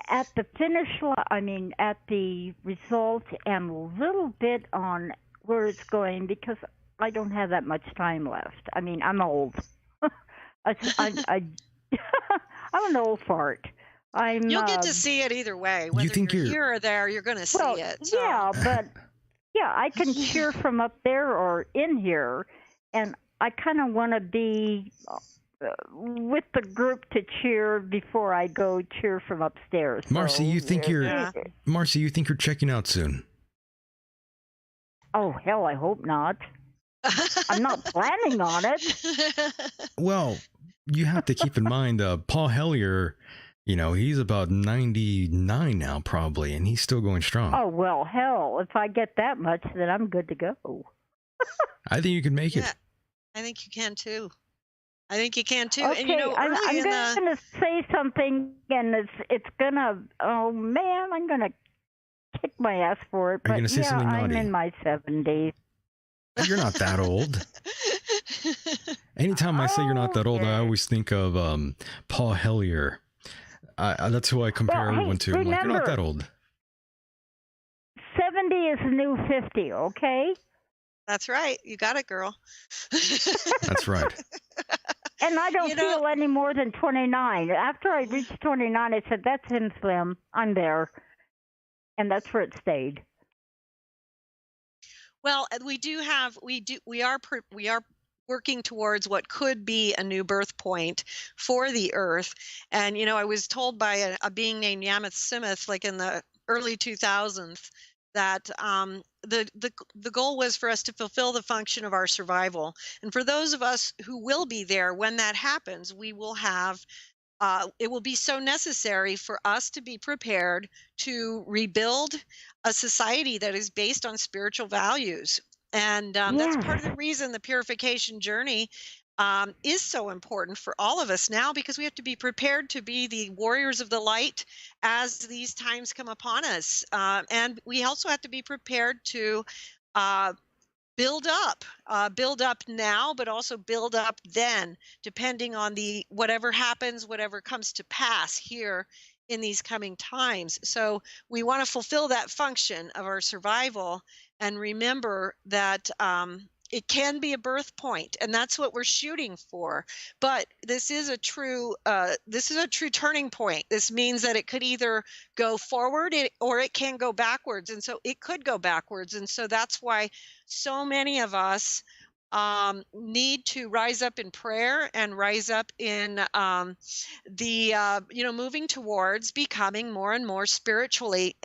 at the finish line. I mean, at the result, and a little bit on where it's going because I don't have that much time left. I mean, I'm old. I I'm an old fart. You'll get to see it either way. Whether think you're you're- here or there, you're going to see well, it. So. yeah, but yeah, I can cheer from up there or in here, and I kind of want to be with the group to cheer before I go cheer from upstairs. Marcy, you think you're Yeah. Marcy, you think you're checking out soon? Oh hell, I hope not. I'm not planning on it. Well, you have to keep in mind, Paul Hellier, he's about 99 now, probably, and he's still going strong. Oh well, hell, if I get that much, then I'm good to go. I think you can make Yeah, it. I think you can too. I think you can too. Okay, And I'm early in the gonna say something, and it's gonna. Oh man, I'm gonna kick my ass for it. Are you But gonna say yeah, something I'm naughty? in my 70s. You're not that old. Anytime I say you're not that old, I Okay. always think of Paul Hellier. That's who I compare Well, hey, everyone to. I'm like, you're not remember- that old. 70 is the new 50. Okay. That's right. You got it, girl. That's right. And I don't You know, feel any more than 29. After I reached 29, I said, "That's him, Slim. I'm there," and that's where it stayed. well, we are working towards what could be a new birth point for the Earth. And I was told by a being named Yamath Simith, like in the early 2000s, that the goal was for us to fulfill the function of our survival. And for those of us who will be there when that happens, we will have it will be so necessary for us to be prepared to rebuild a society that is based on spiritual values. And that's part of the Yes. reason the purification journey is so important for all of us now, because we have to be prepared to be the warriors of the light as these times come upon us. And we also have to be prepared to uh, build up now, but also build up then, depending on the whatever happens, whatever comes to pass here in these coming times. So we want to fulfill that function of our survival and remember that it can be a birth point, and that's what we're shooting for. But this is a true turning point. This means that it could either go forward or it can go backwards, and so it could go backwards. And so that's why so many of us need to rise up in prayer and rise up in moving towards becoming more and more spiritually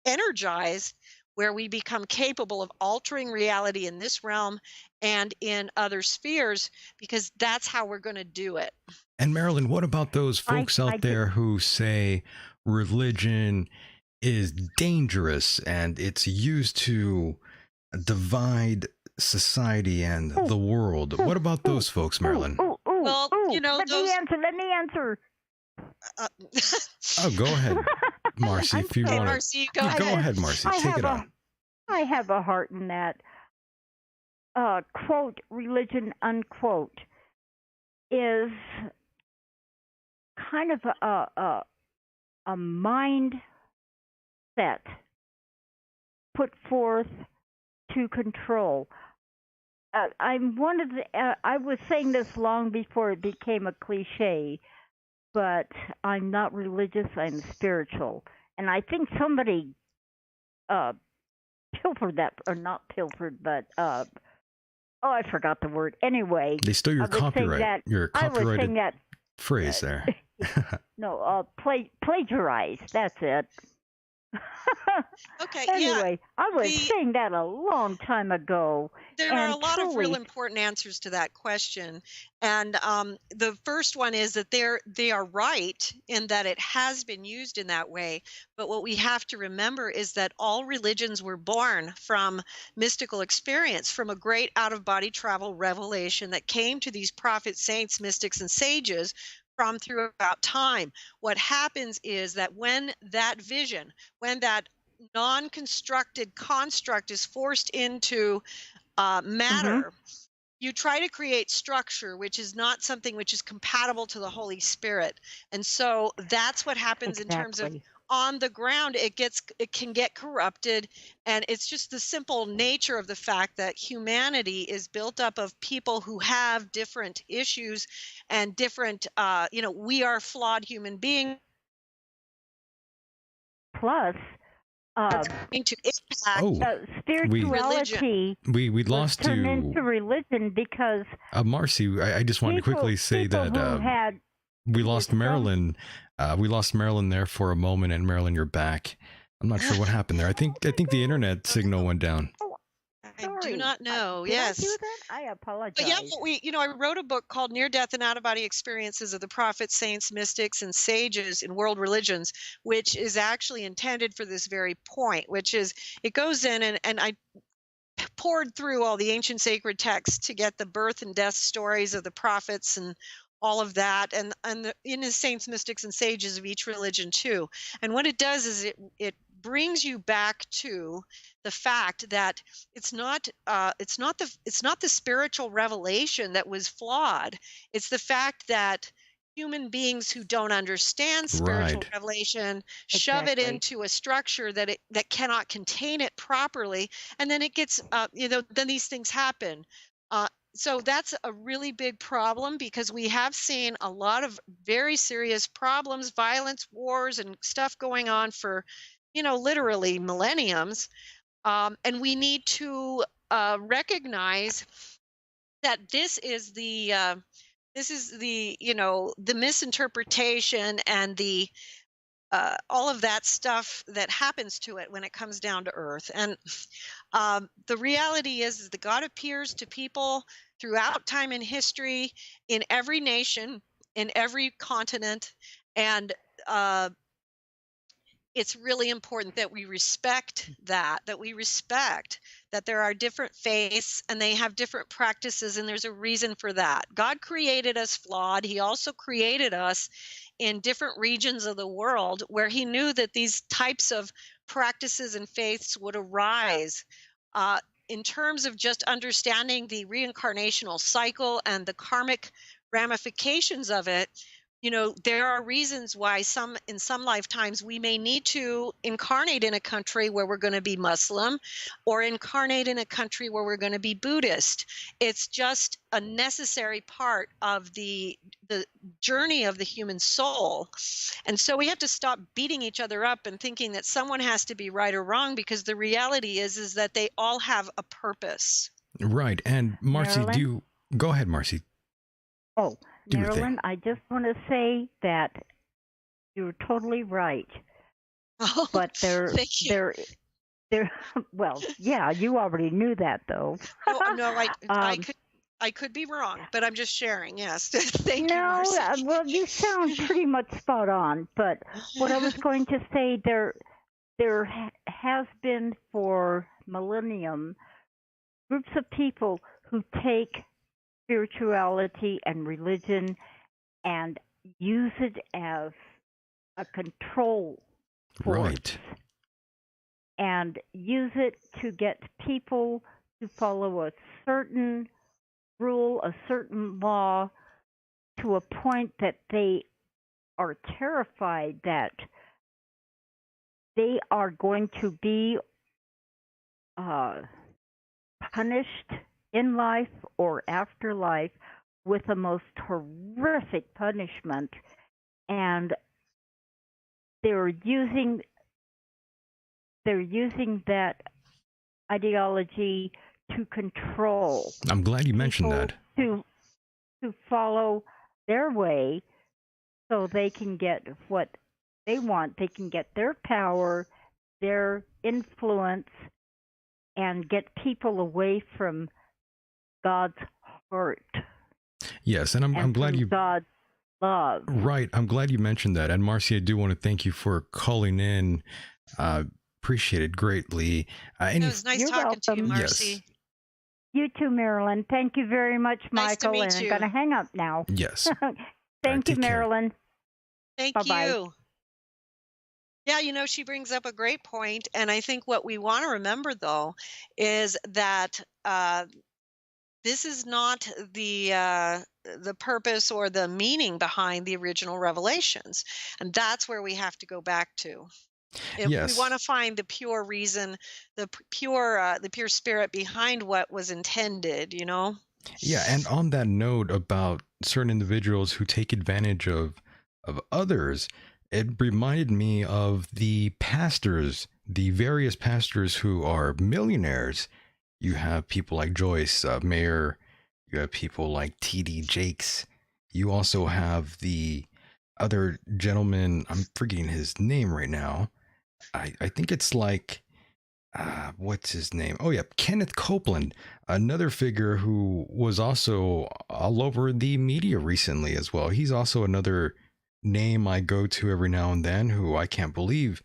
energized, where we become capable of altering reality in this realm and in other spheres, because that's how we're going to do it. And Marilyn, what about those folks I out there who say religion is dangerous and it's used to divide society and the world? What about those folks, Marilyn? Well, Let me answer. uh, Oh, go ahead, Marcy, if you okay, want to. Marcy, go Go ahead. ahead, Marcy. Take it on. I have a heart in that. Quote, religion, unquote, is kind of a mind set put forth to control. I'm one of the. I was saying this long before it became a cliche, but I'm not religious. I'm spiritual, and I think somebody uh, pilfered that, or not pilfered, but oh, I forgot the word. Anyway, They stole your I was saying copyright. that. Your I was saying copyrighted that. phrase there. No, plagiarize. That's it. Okay, Anyway, I was the- saying that a long time ago. there are and a lot of real truly- important answers to that question. And the first one is that they are right in that it has been used in that way. But what we have to remember is that all religions were born from mystical experience, from a great out-of-body travel revelation that came to these prophets, saints, mystics, and sages from throughout time. What happens is that when that vision, when that non-constructed construct is forced into matter, you try to create structure, which is not something which is compatible to the Holy Spirit. And so that's what happens in terms of Exactly. on the ground. It can get corrupted, and it's just the simple nature of the fact that humanity is built up of people who have different issues and different we are flawed human beings. Plus, Going to impact Oh, spirituality we was lost turned you. into religion because Marcy, I just wanted to quickly say people that who had we lost wisdom- Marilyn. We lost Marilyn there for a moment, and Marilyn, you're back. I'm not sure what happened there. I think the internet signal went down. I do Sorry. not know. Did Yes. I do that? I apologize. But yeah, I wrote a book called Near Death and Out of Body Experiences of the Prophets, Saints, Mystics, and Sages in World Religions, which is actually intended for this very point, which is it goes in and I poured through all the ancient sacred texts to get the birth and death stories of the prophets and all of that, and in the saints, mystics, and sages of each religion too. And what it does is it brings you back to the fact that it's not the spiritual revelation that was flawed. It's the fact that human beings who don't understand spiritual Right. revelation shove it Exactly. into a structure that cannot contain it properly, and then it gets then these things happen. so that's a really big problem because we have seen a lot of very serious problems, violence, wars, and stuff going on for, literally millenniums. And we need to recognize that this is the the misinterpretation and the all of that stuff that happens to it when it comes down to earth. And the reality is that God appears to people throughout time and history, in every nation, in every continent. And it's really important that we respect that we respect that there are different faiths and they have different practices, and there's a reason for that. God created us flawed. He also created us in different regions of the world where he knew that these types of practices and faiths would arise. Uh, in terms of just understanding the reincarnational cycle and the karmic ramifications of it, there are reasons why in some lifetimes we may need to incarnate in a country where we're going to be Muslim, or incarnate in a country where we're going to be Buddhist. It's just a necessary part of the journey of the human soul. And so we have to stop beating each other up and thinking that someone has to be right or wrong, because the reality is that they all have a purpose. Right. And Marcy, Marilyn? go ahead, Marcy. Oh, Do your thing. Marilyn, I just want to say that you're totally right. Oh, But thank you. there, well, yeah, you already knew that though. No, Um, I could be wrong, but I'm just sharing. Yes. Thank you, no, Marcy. well, you sound pretty much spot on. But what I was going to say, has been for millennium groups of people who take spirituality and religion and use it as a control force, Right. and use it to get people to follow a certain rule, a certain law, to a point that they are terrified that they are going to be uh, punished in life or afterlife with the most horrific punishment, and they're using that ideology to control I'm glad you mentioned people that. to follow their way so they can get what they want. They can get their power, their influence, and get people away from God's heart Yes, and I'm and glad from you God's love. right. I'm glad you mentioned that. And Marcy, I do want to thank you for calling in. Appreciate it greatly. It was nice You're talking to you, welcome. Yes. Marcy. You too, Marilyn. Thank you very much, Nice to Michael. meet And you. I'm going to hang up now. Yes. Thank you, take care. Marilyn. Thank Bye-bye. you. Yeah, she brings up a great point, and I think what we want to remember, though, is that this is not the purpose or the meaning behind the original revelations, and that's where we have to go back to. If we Yes. want to find the pure reason, the pure spirit behind what was intended, Yeah, and on that note about certain individuals who take advantage of others, it reminded me of the pastors, the various pastors who are millionaires. You have people like Joyce Mayer, you have people like TD Jakes. You also have the other gentleman, I'm forgetting his name right now. I think it's like what's his name? Oh yeah, Kenneth Copeland, another figure who was also all over the media recently as well. He's also another name I go to every now and then, who I can't believe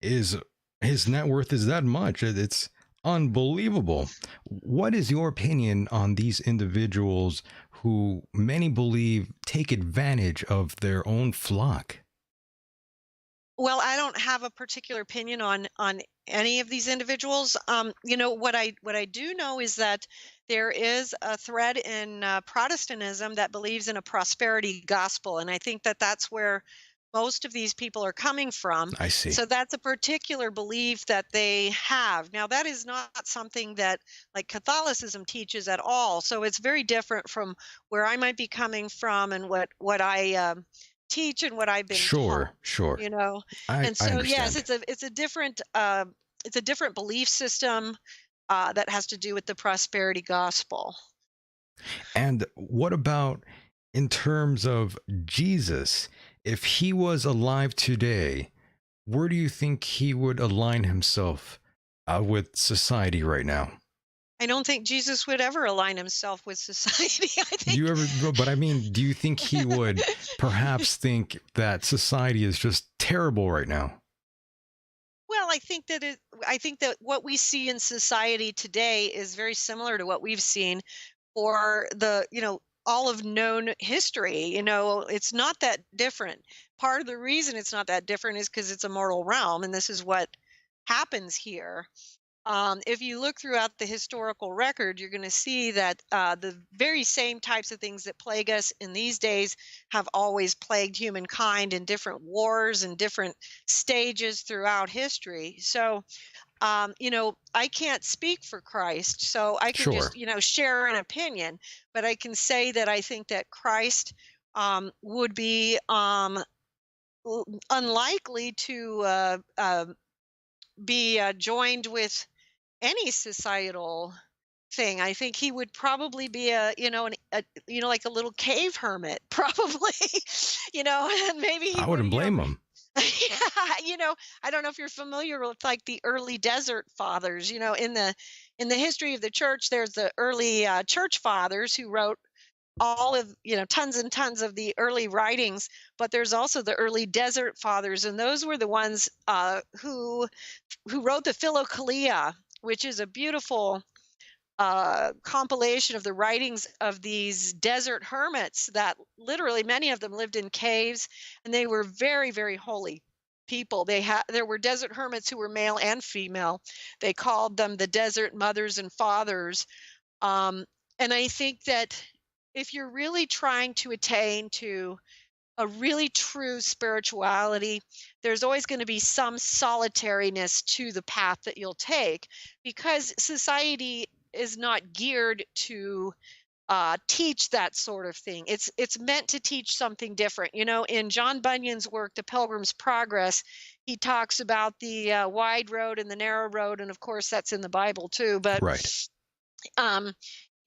is his net worth is that much. It's unbelievable. What is your opinion on these individuals who many believe take advantage of their own flock? Well, I don't have a particular opinion on any of these individuals. What I do know is that there is a thread in Protestantism that believes in a prosperity gospel, and I think that that's where most of these people are coming from. I see. So that's a particular belief that they have. Now, that is not something that like Catholicism teaches at all. So it's very different from where I might be coming from and what I teach and what I've been taught. Sure, sure. You know, I and I so yes, understand. it's a different belief system that has to do with the prosperity gospel. And what about in terms of Jesus? If he was alive today, where do you think he would align himself with society right now? I don't think Jesus would ever align himself with society. I Do think you ever, but I mean, do you think he would perhaps think that society is just terrible right now? well, I think that what we see in society today is very similar to what we've seen for all of known history. It's not that different. Part of the reason it's not that different is because it's a mortal realm, and this is what happens here. If you look throughout the historical record, you're going to see that the very same types of things that plague us in these days have always plagued humankind in different wars and different stages throughout history. So, I can't speak for Christ, so I can just, Sure. share an opinion, but I can say that I think that Christ would be unlikely to be joined with any societal thing. I think he would probably be like a little cave hermit, probably, and maybe he I would, wouldn't blame him. yeah, I don't know if you're familiar with like the early desert fathers. In the history of the church, there's the early church fathers who wrote all of tons and tons of the early writings, but there's also the early desert fathers, and those were the ones who wrote the Philokalia, which is a beautiful compilation of the writings of these desert hermits that literally many of them lived in caves, and they were very, very holy people. There were desert hermits who were male and female. They called them the desert mothers and fathers. Um, and I think that if you're really trying to attain to a really true spirituality, there's always going to be some solitariness to the path that you'll take because society is not geared to teach that sort of thing. It's meant to teach something different. In John Bunyan's work, The Pilgrim's Progress, he talks about the wide road and the narrow road, and of course that's in the Bible too. But Right. um,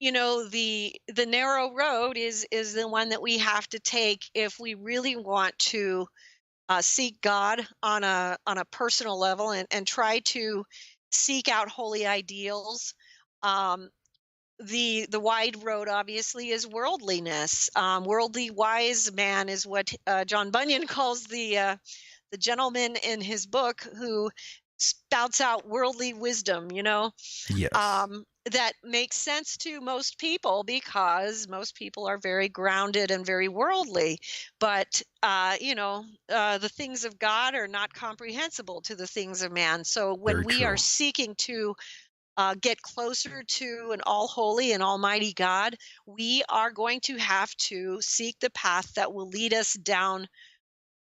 the narrow road is the one that we have to take if we really want to seek God on a personal level and try to seek out holy ideals. Um, the wide road obviously is worldliness. Worldly wise man is what John Bunyan calls the gentleman in his book who spouts out worldly wisdom. Yes. That makes sense to most people because most people are very grounded and very worldly. But, the things of God are not comprehensible to the things of man. So when Very we are true. seeking to get closer to an all holy and almighty God, we are going to have to seek the path that will lead us down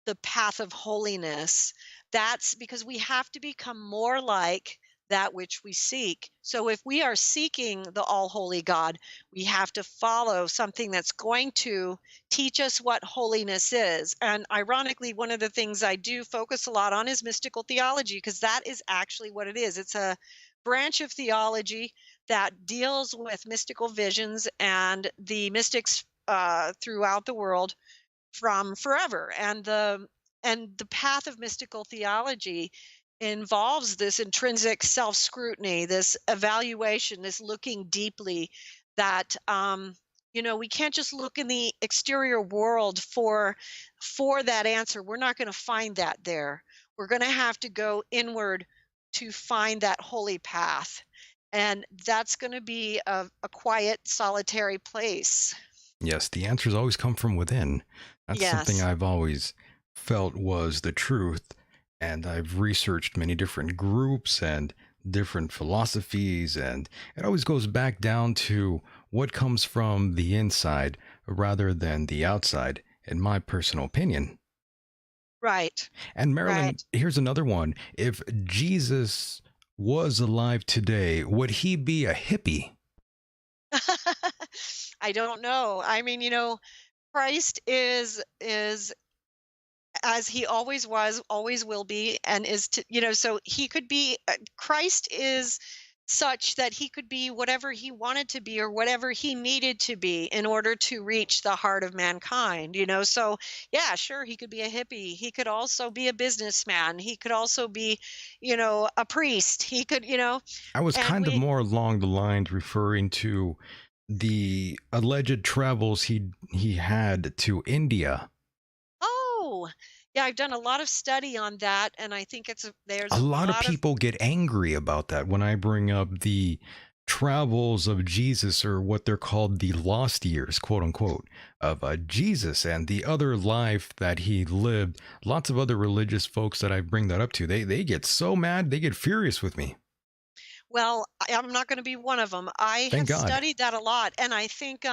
the path of holiness. That's because we have to become more like that which we seek. So if we are seeking the all holy God, we have to follow something that's going to teach us what holiness is. And ironically, one of the things I do focus a lot on is mystical theology, because that is actually what it is. It's a branch of theology that deals with mystical visions and the mystics throughout the world from forever. And the path of mystical theology involves this intrinsic self-scrutiny, this evaluation, this looking deeply that we can't just look in the exterior world for that answer. We're not going to find that there. We're going to have to go inward to find that holy path. And that's going to be a quiet, solitary place. Yes, the answers always come from within. That's something Yes. I've always felt was the truth. And I've researched many different groups and different philosophies. And it always goes back down to what comes from the inside rather than the outside, in my personal opinion. Right. And Marilyn, Right. here's another one. If Jesus was alive today, would he be a hippie? I don't know. I mean, Christ is as he always was, always will be, and is to, so he could be, Christ is such that he could be whatever he wanted to be or whatever he needed to be in order to reach the heart of mankind, so yeah, sure, he could be a hippie, he could also be a businessman, he could also be, a priest, he could, I was and kind of we more along the lines referring to the alleged travels he had to India. oh, yeah, I've done a lot of study on that, and I think there's A a lot of lot of people get angry about that when I bring up the travels of Jesus, or what they're called the lost years, quote unquote, of Jesus and the other life that he lived. Lots of other religious folks that I bring that up to, they get so mad, they get furious with me. Well, I'm not gonna be one of them. I Thank have God. studied that a lot, and I think,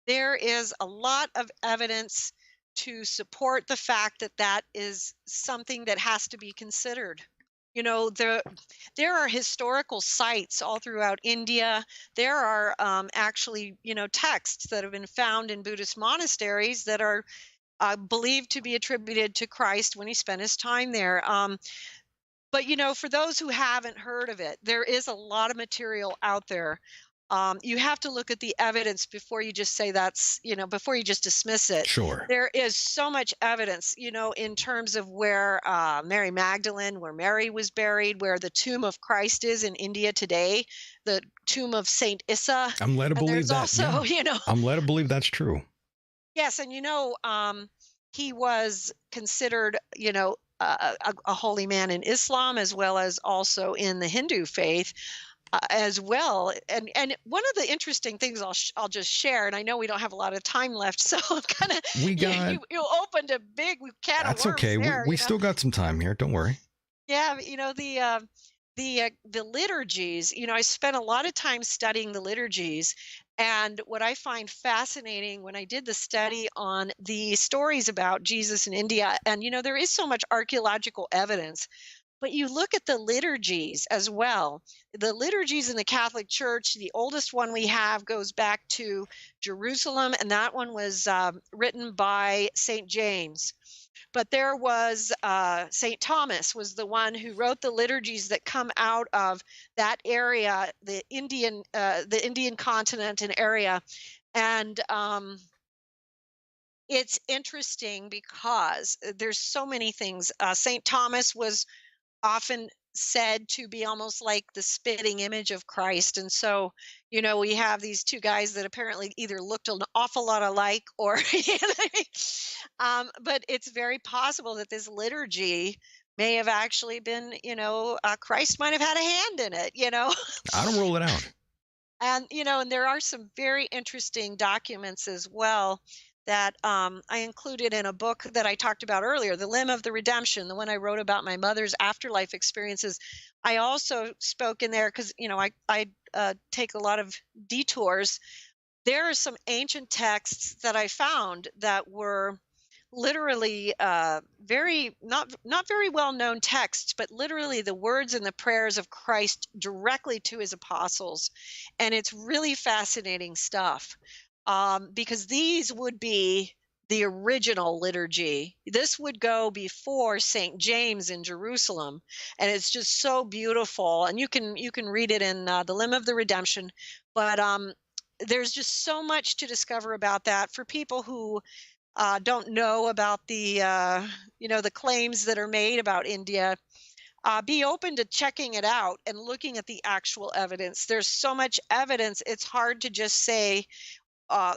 there is a lot of evidence to support the fact that that is something that has to be considered. You know, there are historical sites all throughout India. There are, actually, texts that have been found in Buddhist monasteries that are, believed to be attributed to Christ when he spent his time there. But, for those who haven't heard of it, there is a lot of material out there. You have to look at the evidence before you just say before you just dismiss it. Sure. There is so much evidence, in terms of where Mary Magdalene, where Mary was buried, where the tomb of Christ is in India today, the tomb of Saint Issa. I'm led to And believe there's that. also, Yeah. I'm led to believe that's true. yes, and he was considered, a holy man in Islam as well as also in the Hindu faith, as well. And one of the interesting things I'll just share, and I know we don't have a lot of time left, so I'm kind of We you, got you you opened a big can of That's worms okay. We, there, we still got some time here. Don't worry. yeah, the liturgies, I spent a lot of time studying the liturgies, and what I find fascinating when I did the study on the stories about Jesus in India, and there is so much archaeological evidence, but you look at the liturgies as well. The liturgies in the Catholic Church, the oldest one we have goes back to Jerusalem, and that one was written by Saint James. But there was Saint Thomas was the one who wrote the liturgies that come out of that area, the Indian continent and area, and it's interesting because there's so many things. Saint Thomas was often said to be almost like the spitting image of Christ. And so, we have these two guys that apparently either looked an awful lot alike or, but it's very possible that this liturgy may have actually been, Christ might have had a hand in it. I don't rule it out. And and there are some very interesting documents as well that I included in a book that I talked about earlier, The Limb of the Redemption, the one I wrote about my mother's afterlife experiences. I also spoke in there because I take a lot of detours. There are some ancient texts that I found that were literally very not very well known texts, but literally the words and the prayers of Christ directly to his apostles, and it's really fascinating stuff, because these would be the original liturgy. This would go before Saint James in Jerusalem, and it's just so beautiful. And you can read it in The Limb of the Redemption, but there's just so much to discover about that for people who don't know about the claims that are made about India. Be open to checking it out and looking at the actual evidence. There's so much evidence; it's hard to just say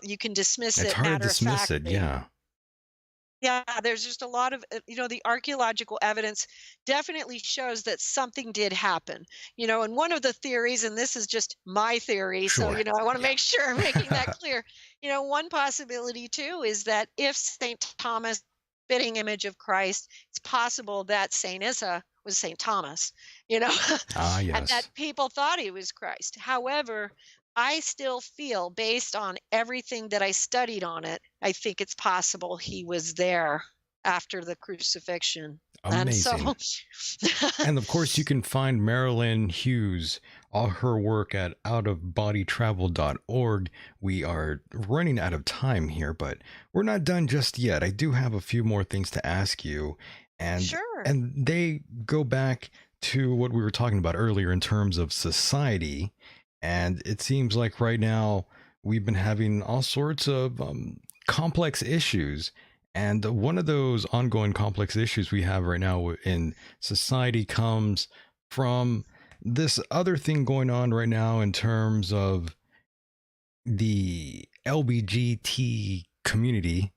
you can dismiss It's it hard to matter of dismiss it. factly. Yeah. Yeah, there's just a lot of, the archaeological evidence definitely shows that something did happen. And one of the theories, and this is just my theory, so, Sure. I want to make sure I'm making that Yeah. clear. One possibility too is that if St. Thomas, fitting image of Christ, it's possible that St. Issa was St. Thomas, you know, Ah, and that yes. people thought he was Christ. However, I still feel, based on everything that I studied on it, I think it's possible he was there. after the crucifixion. And Amazing. so And of course, you can find Marilynn Hughes, all her work at outofbodytravel.org. We are running out of time here, but we're not done just yet. I do have a few more things to ask you, and sure. and they go back to what we were talking about earlier in terms of society. And it seems like right now we've been having all sorts of complex issues. And one of those ongoing complex issues we have right now in society comes from this other thing going on right now in terms of the LBGT community.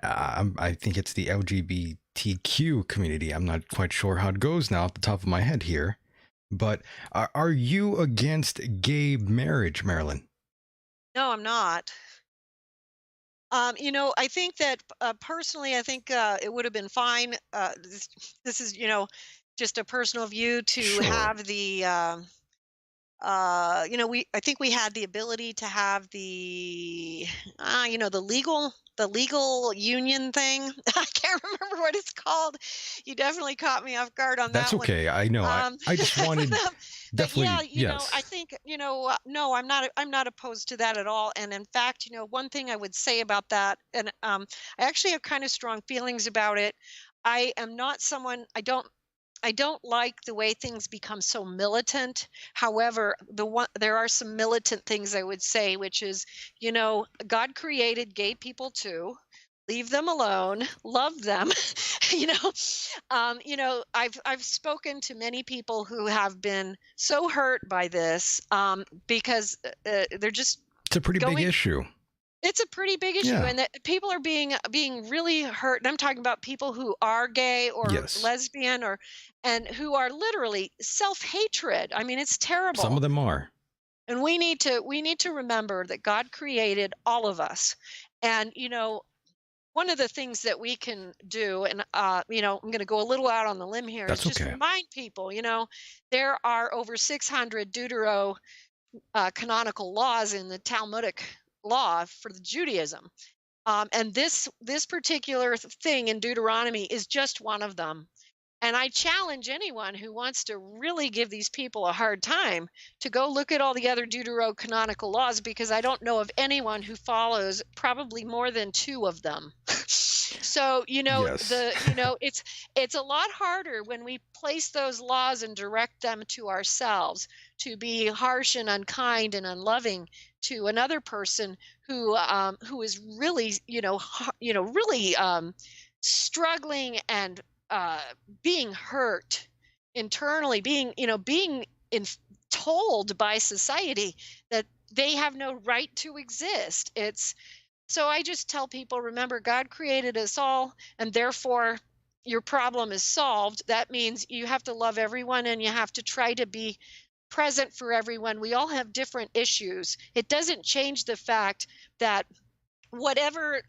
I think it's the LGBTQ community. I'm not quite sure how it goes now off the top of my head here. But are you against gay marriage, Marilyn? No, I'm not. I think that personally, I think it would have been fine. This is, just a personal view to Sure. have the we I think we had the ability to have the the legal union thing. I can't remember what it's called. You definitely caught me off guard on That's that one. okay. I know. I just But, wanted but yeah, definitely I yes. think, no, I'm not opposed to that at all. And in fact, one thing I would say about that, and I actually have kind of strong feelings about it. I am not someone, I don't like the way things become so militant. However, there are some militant things I would say, which is, God created gay people too. Leave them alone. Love them. you know, I've spoken to many people who have been so hurt by this, because they're just It's a pretty big going issue. it's a pretty big issue, Yeah. and that people are being really hurt. And I'm talking about people who are gay or Yes. lesbian, and who are literally self-hatred. I mean, it's Some of terrible. them are. And we need to remember that God created all of us. And one of the things that we can do, and I'm going to go a little out on the limb here, is That's just okay. remind people, there are over 600 deutero canonical laws in the Talmudic law for the Judaism. And this particular thing in Deuteronomy is just one of them. And I challenge anyone who wants to really give these people a hard time to go look at all the other deuterocanonical laws, because I don't know of anyone who follows probably more than two of them. So, Yes. it's a lot harder when we place those laws and direct them to ourselves to be harsh and unkind and unloving to another person who is really, really struggling and uh, being hurt internally, being told by society that they have no right to exist. It's So I just tell people, remember, God created us all, and therefore your problem is solved. That means you have to love everyone and you have to try to be present for everyone. We all have different issues. It doesn't change the fact that whatever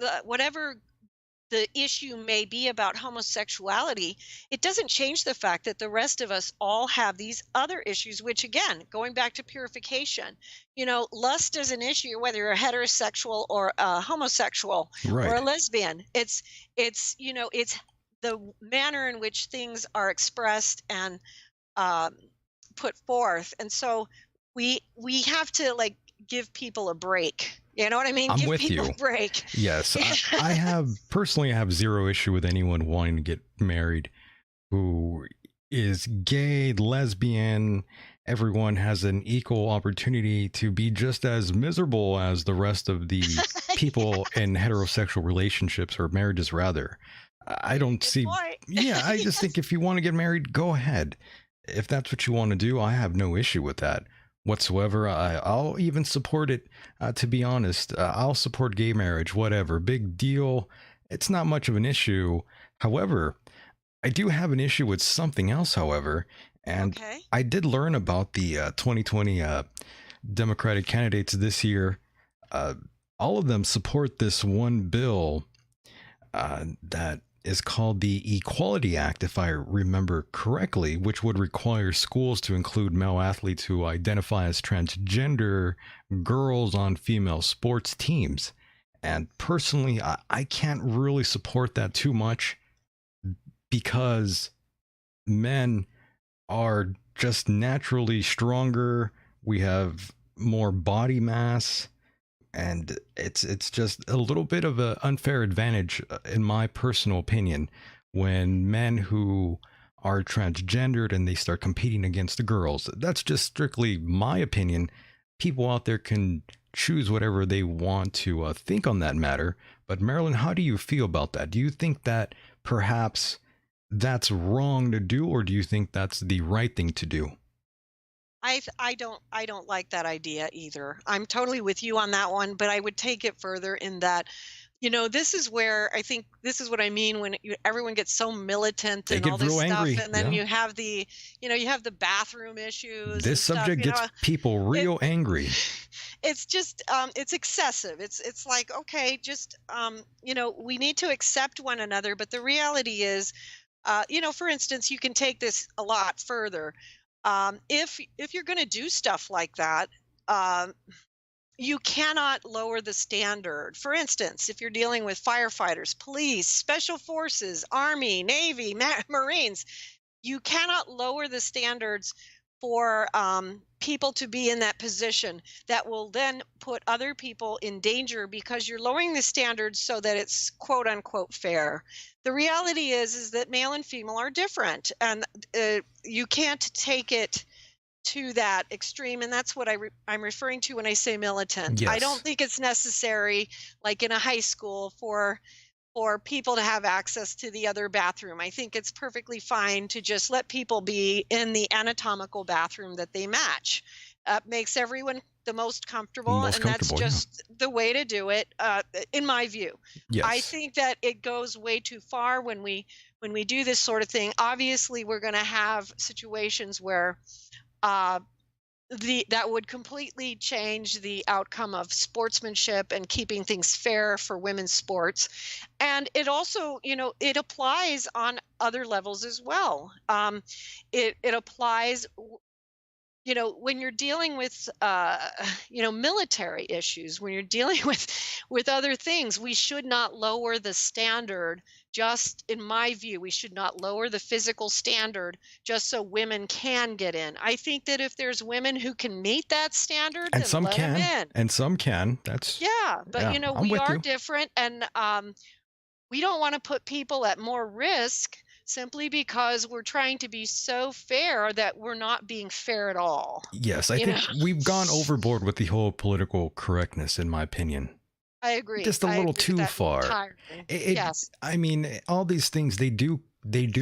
the issue may be about homosexuality, it doesn't change the fact that the rest of us all have these other issues, which, again, going back to purification, lust is an issue, whether you're a heterosexual or a homosexual or a Right. lesbian. It's the manner in which things are expressed and um, put forth. And so we have to, like, give people a break. You know what I mean? I'm Give with people you. a break. Yes. I have personally I have zero issue with anyone wanting to get married who is gay, lesbian. Everyone has an equal opportunity to be just as miserable as the rest of the people in heterosexual relationships or marriages, rather. I don't Good see. point. Yeah, I just think if you want to get married, go ahead. If that's what you want to do, I have no issue with that whatsoever. I'll even support it. To be honest, I'll support gay marriage, whatever. Big deal. It's not much of an issue. However, I do have an issue with something else, however, and Okay. I did learn about the 2020 Democratic candidates this year. Uh, all of them support this one bill that is called the Equality Act, if I remember correctly, which would require schools to include male athletes who identify as transgender, girls on female sports teams. And personally, I can't really support that too much. because men are just naturally stronger. We have more body mass, and it's just a little bit of an unfair advantage, in my personal opinion, when men who are transgendered and they start competing against the girls. That's just strictly my opinion. People out there can choose whatever they want to think on that matter. But Marilyn, how do you feel about that? Do you think that perhaps that's wrong to do, or do you think that's the right thing to do? I don't like that idea either. I'm totally with you on that one, but I would take it further in that, this is where I think this is what I mean when everyone gets so militant They and all get this real stuff, angry. and then Yeah. you have the bathroom issues This and stuff. subject gets people It, real angry. it's just it's excessive. It's like, okay, just we need to accept one another, but the reality is, for instance, you can take this a lot further. If you're going to do stuff like that, um, you cannot lower the standard. For instance, if you're dealing with firefighters, police, special forces, Army, Navy, Marines, you cannot lower the standards for people to be in that position. That will then put other people in danger because you're lowering the standards so that it's quote unquote fair. The reality is that male and female are different, and you can't take it to that extreme, and that's what I'm referring to when I say militant. I don't Yes. think it's necessary, like in a high school, for people to have access to the other bathroom. I think it's perfectly fine to just let people be in the anatomical bathroom that they match. Makes everyone the most comfortable, Most and that's comfortable, yeah. just the way to do it, in my view. I Yes. think that it goes way too far when we do this sort of thing. Obviously, we're going to have situations where uh, that would completely change the outcome of sportsmanship and keeping things fair for women's sports. And it also, it applies on other levels as well. It applies, when you're dealing with, military issues, when you're dealing with other things, we should not lower the standard. Just in my view, we should not lower the physical standard just so women can get in. I think that if there's women who can meet that standard, And then some let them can, in. and some can. That's, Yeah, but yeah, I'm we with are you. different, and we don't want to put people at more risk simply because we're trying to be so fair that we're not being fair at all. Yes, I You know, think we've gone overboard with the whole political correctness, in my opinion. I agree. Just a I little agree with too that far. entirely. It Yes. I mean, all these things they do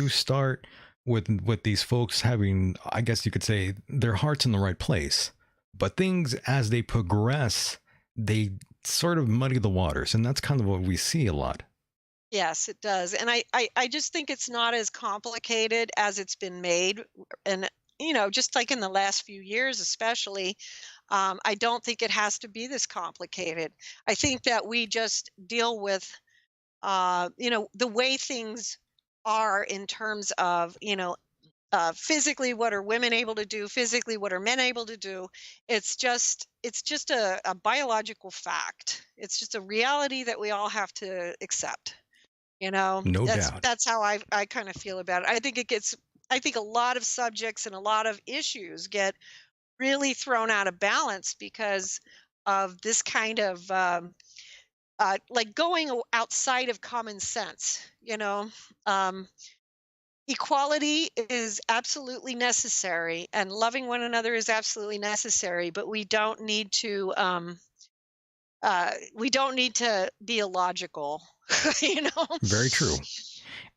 start with these folks having, I guess you could say, their hearts in the right place. But things as they progress, they sort of muddy the waters, and that's kind of what we see a lot. Yes, it does. And I just think it's not as complicated as it's been made. And, just like in the last few years, especially, I don't think it has to be this complicated. I think that we just deal with, the way things are in terms of, physically, what are women able to do? Physically, what are men able to do? It's just a biological fact. It's just a reality that we all have to accept. No That's doubt. that's how I kind of feel about it. I think a lot of subjects and a lot of issues get really thrown out of balance because of this kind of like going outside of common sense. Um, Equality is absolutely necessary, and loving one another is absolutely necessary, but we don't need to be illogical. you know Very true.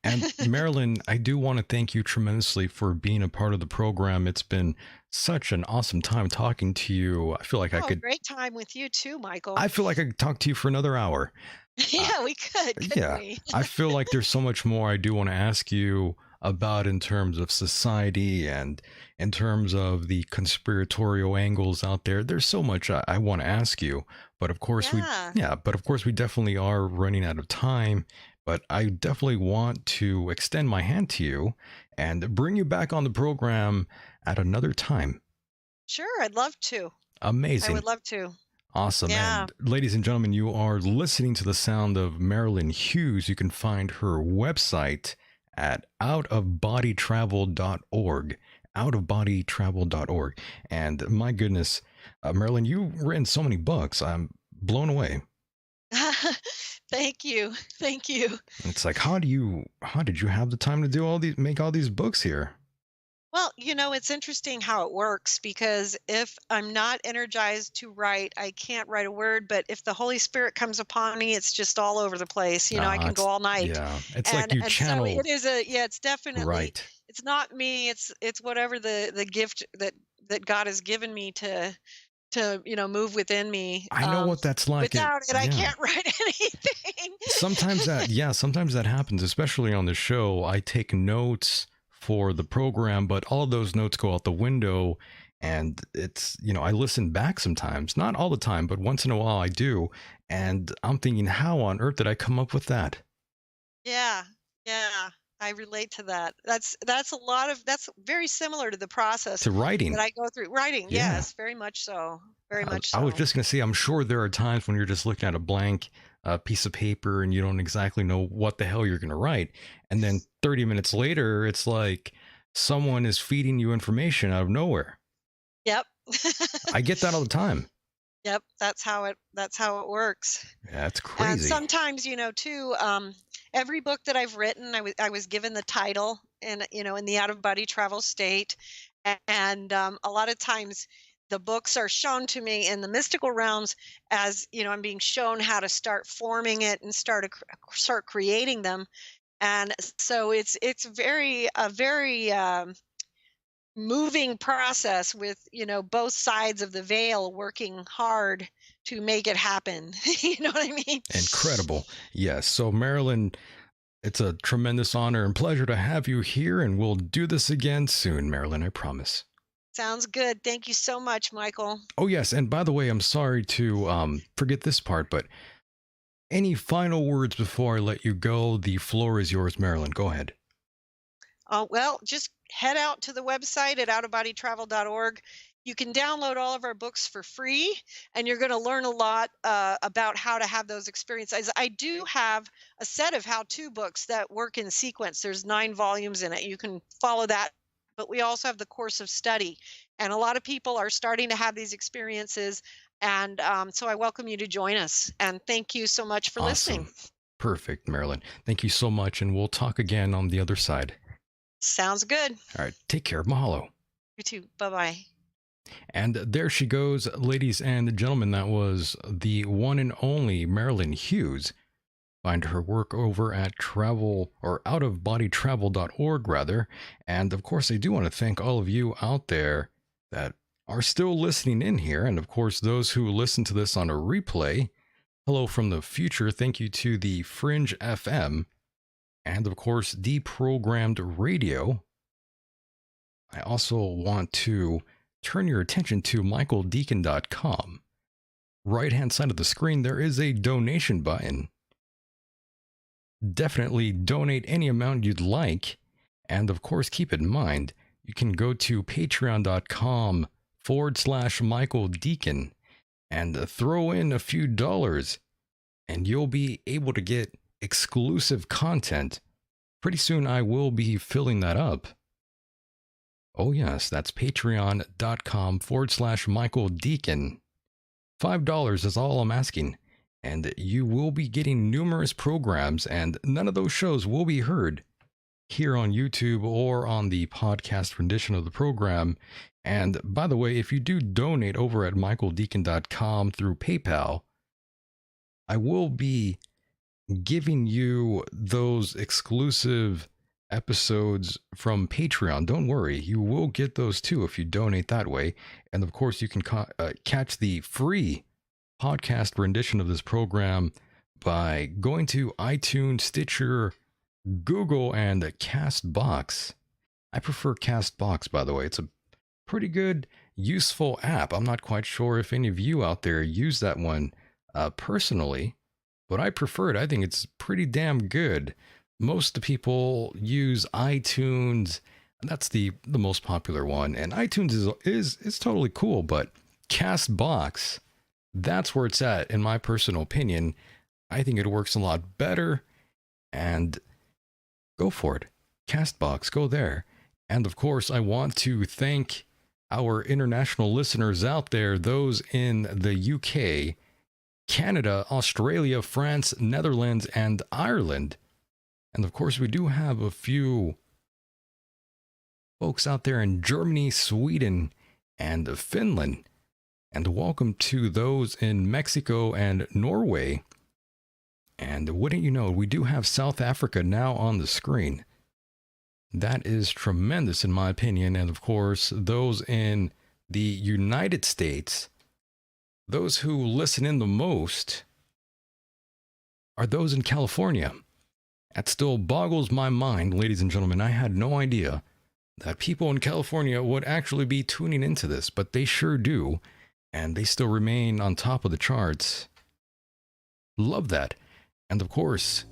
And Marilyn, I do want to thank you tremendously for being a part of the program. It's been such an awesome time talking to you. I feel like I Oh, could great time with you too, Michael. I feel like I could talk to you for another hour. Uh, Yeah, we could, couldn't yeah, we? I feel like there's so much more I do want to ask you about in terms of society and in terms of the conspiratorial angles out there. There's so much I want to ask you, but of course Yeah, we definitely are running out of time. But I definitely want to extend my hand to you and bring you back on the program at another time. sure, I'd love to. I Amazing. would love to. Awesome. Yeah. And ladies and gentlemen, you are listening to the sound of Marilynn Hughes. You can find her website at outofbodytravel.org. Outofbodytravel.org. And my goodness, Marilyn, you've written so many books. I'm blown away. Thank you. Thank you. It's like, how did you have the time to do make all these books here? Well, it's interesting how it works because if I'm not energized to write, I can't write a word. But if the Holy Spirit comes upon me, it's just all over the place. I can go all night. Yeah, it's like And you and so channel. it is it's definitely, Right. it's not me. It's whatever the gift that God has given me to move within me. I know what that's like. Without it, I Yeah. can't write anything. Sometimes that happens, especially on the show. I take notes for the program, but all of those notes go out the window, and it's, I listen back sometimes, not all the time, but once in a while I do, and I'm thinking, how on earth did I come up with that? Yeah, yeah, I relate to that. That's that's very similar to the process To writing. that I go through. Writing, Yeah. yes, very much so. Very much I was so. just going to say, I'm sure there are times when you're just looking at a blank piece of paper and you don't exactly know what the hell you're going to write. And then 30 minutes later, it's like someone is feeding you information out of nowhere. Yep. I get that all the time. Yep, that's how it works. Yeah, it's And crazy. sometimes, too, every book that I've written, I was given the title in the out of body travel state, and a lot of times the books are shown to me in the mystical realms as I'm being shown how to start forming it and start creating them, and so it's a very moving process with both sides of the veil working hard to make it happen. You know what I mean? Incredible. Yes. So, Marilyn, it's a tremendous honor and pleasure to have you here, and we'll do this again soon, Marilyn, I promise. Sounds good. Thank you so much, Michael. Oh, yes. And by the way, I'm sorry to forget this part, but any final words before I let you go? The floor is yours, Marilyn. Go ahead. Well, just head out to the website at outofbodytravel.org. You can download all of our books for free, and you're going to learn a lot about how to have those experiences. I do have a set of how-to books that work in sequence. There's 9 volumes in it. You can follow that, but we also have the course of study, and a lot of people are starting to have these experiences, and so I welcome you to join us. And thank you so much for listening. Perfect, Marilyn. Thank you so much, and we'll talk again on the other side. Sounds good. All right, take care. Mahalo. You too. Bye-bye. And there she goes, ladies and gentlemen. That was the one and only Marilynn Hughes. Find her work over at outofbodytravel.org, rather. And of course, I do want to thank all of you out there that are still listening in here. And of course, those who listen to this on a replay, hello from the future. Thank you to the Fringe FM. And of course, Deprogrammed Radio. I also want to turn your attention to michaeldecon.com. Right hand side of the screen, there is a donation button. Definitely donate any amount you'd like. And of course, keep in mind, you can go to patreon.com/MichaelDecon and throw in a few dollars, and you'll be able to get exclusive content. Pretty soon I will be filling that up. Oh yes, that's patreon.com/MichaelDecon. $5 is all I'm asking, and you will be getting numerous programs, and none of those shows will be heard here on YouTube or on the podcast rendition of the program. And by the way, if you do donate over at michaeldecon.com through PayPal, I will be giving you those exclusive episodes from Patreon. Don't worry, you will get those too if you donate that way. And of course, you can catch the free podcast rendition of this program by going to iTunes, Stitcher, Google, and Castbox. I prefer Castbox, by the way. It's a pretty good, useful app. I'm not quite sure if any of you out there use that one personally, but I prefer it. I think it's pretty damn good. Most people use iTunes. That's the most popular one, and iTunes is totally cool. But Castbox, that's where it's at, in my personal opinion. I think it works a lot better, and go for it. Castbox. Go there. And of course, I want to thank our international listeners out there, those in the UK, Canada, Australia, France, Netherlands, and Ireland. And of course, we do have a few folks out there in Germany, Sweden, and Finland. And welcome to those in Mexico and Norway. And wouldn't you know, we do have South Africa now on the screen. That is tremendous in my opinion. And of course, those in the United States, those who listen in the most are those in California. That still boggles my mind, ladies and gentlemen. I had no idea that people in California would actually be tuning into this, but they sure do. And they still remain on top of the charts. Love that. And of course,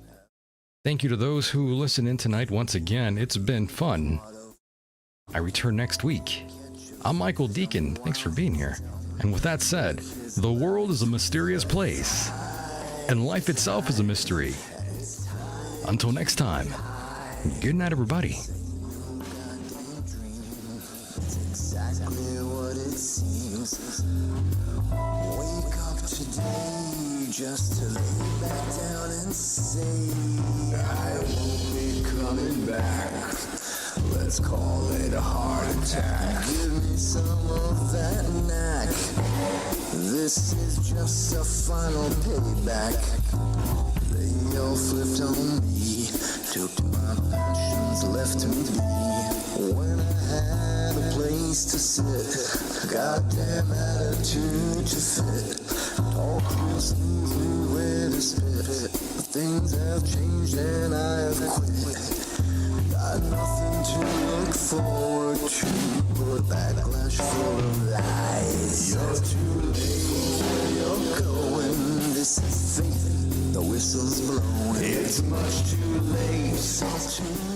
thank you to those who listen in tonight once again. It's been fun. I return next week. I'm Michael Decon. Thanks for being here. And with that said, the world is a mysterious place, and life itself is a mystery. Until next time, good night, everybody. Wake up today just to lay back down and say I won't be coming back. Let's call it a heart attack. Give me some of that knack. This is just a final payback. They all flipped on me, took my passions, left me be. When I had a place to sit, goddamn attitude to fit. Talk real smoothly with a spit. Things have changed and I have quit. Got nothing to look forward to but backlash full of lies. You're too late where you're going. This is fate, the whistle's blown. It's much too late. It's too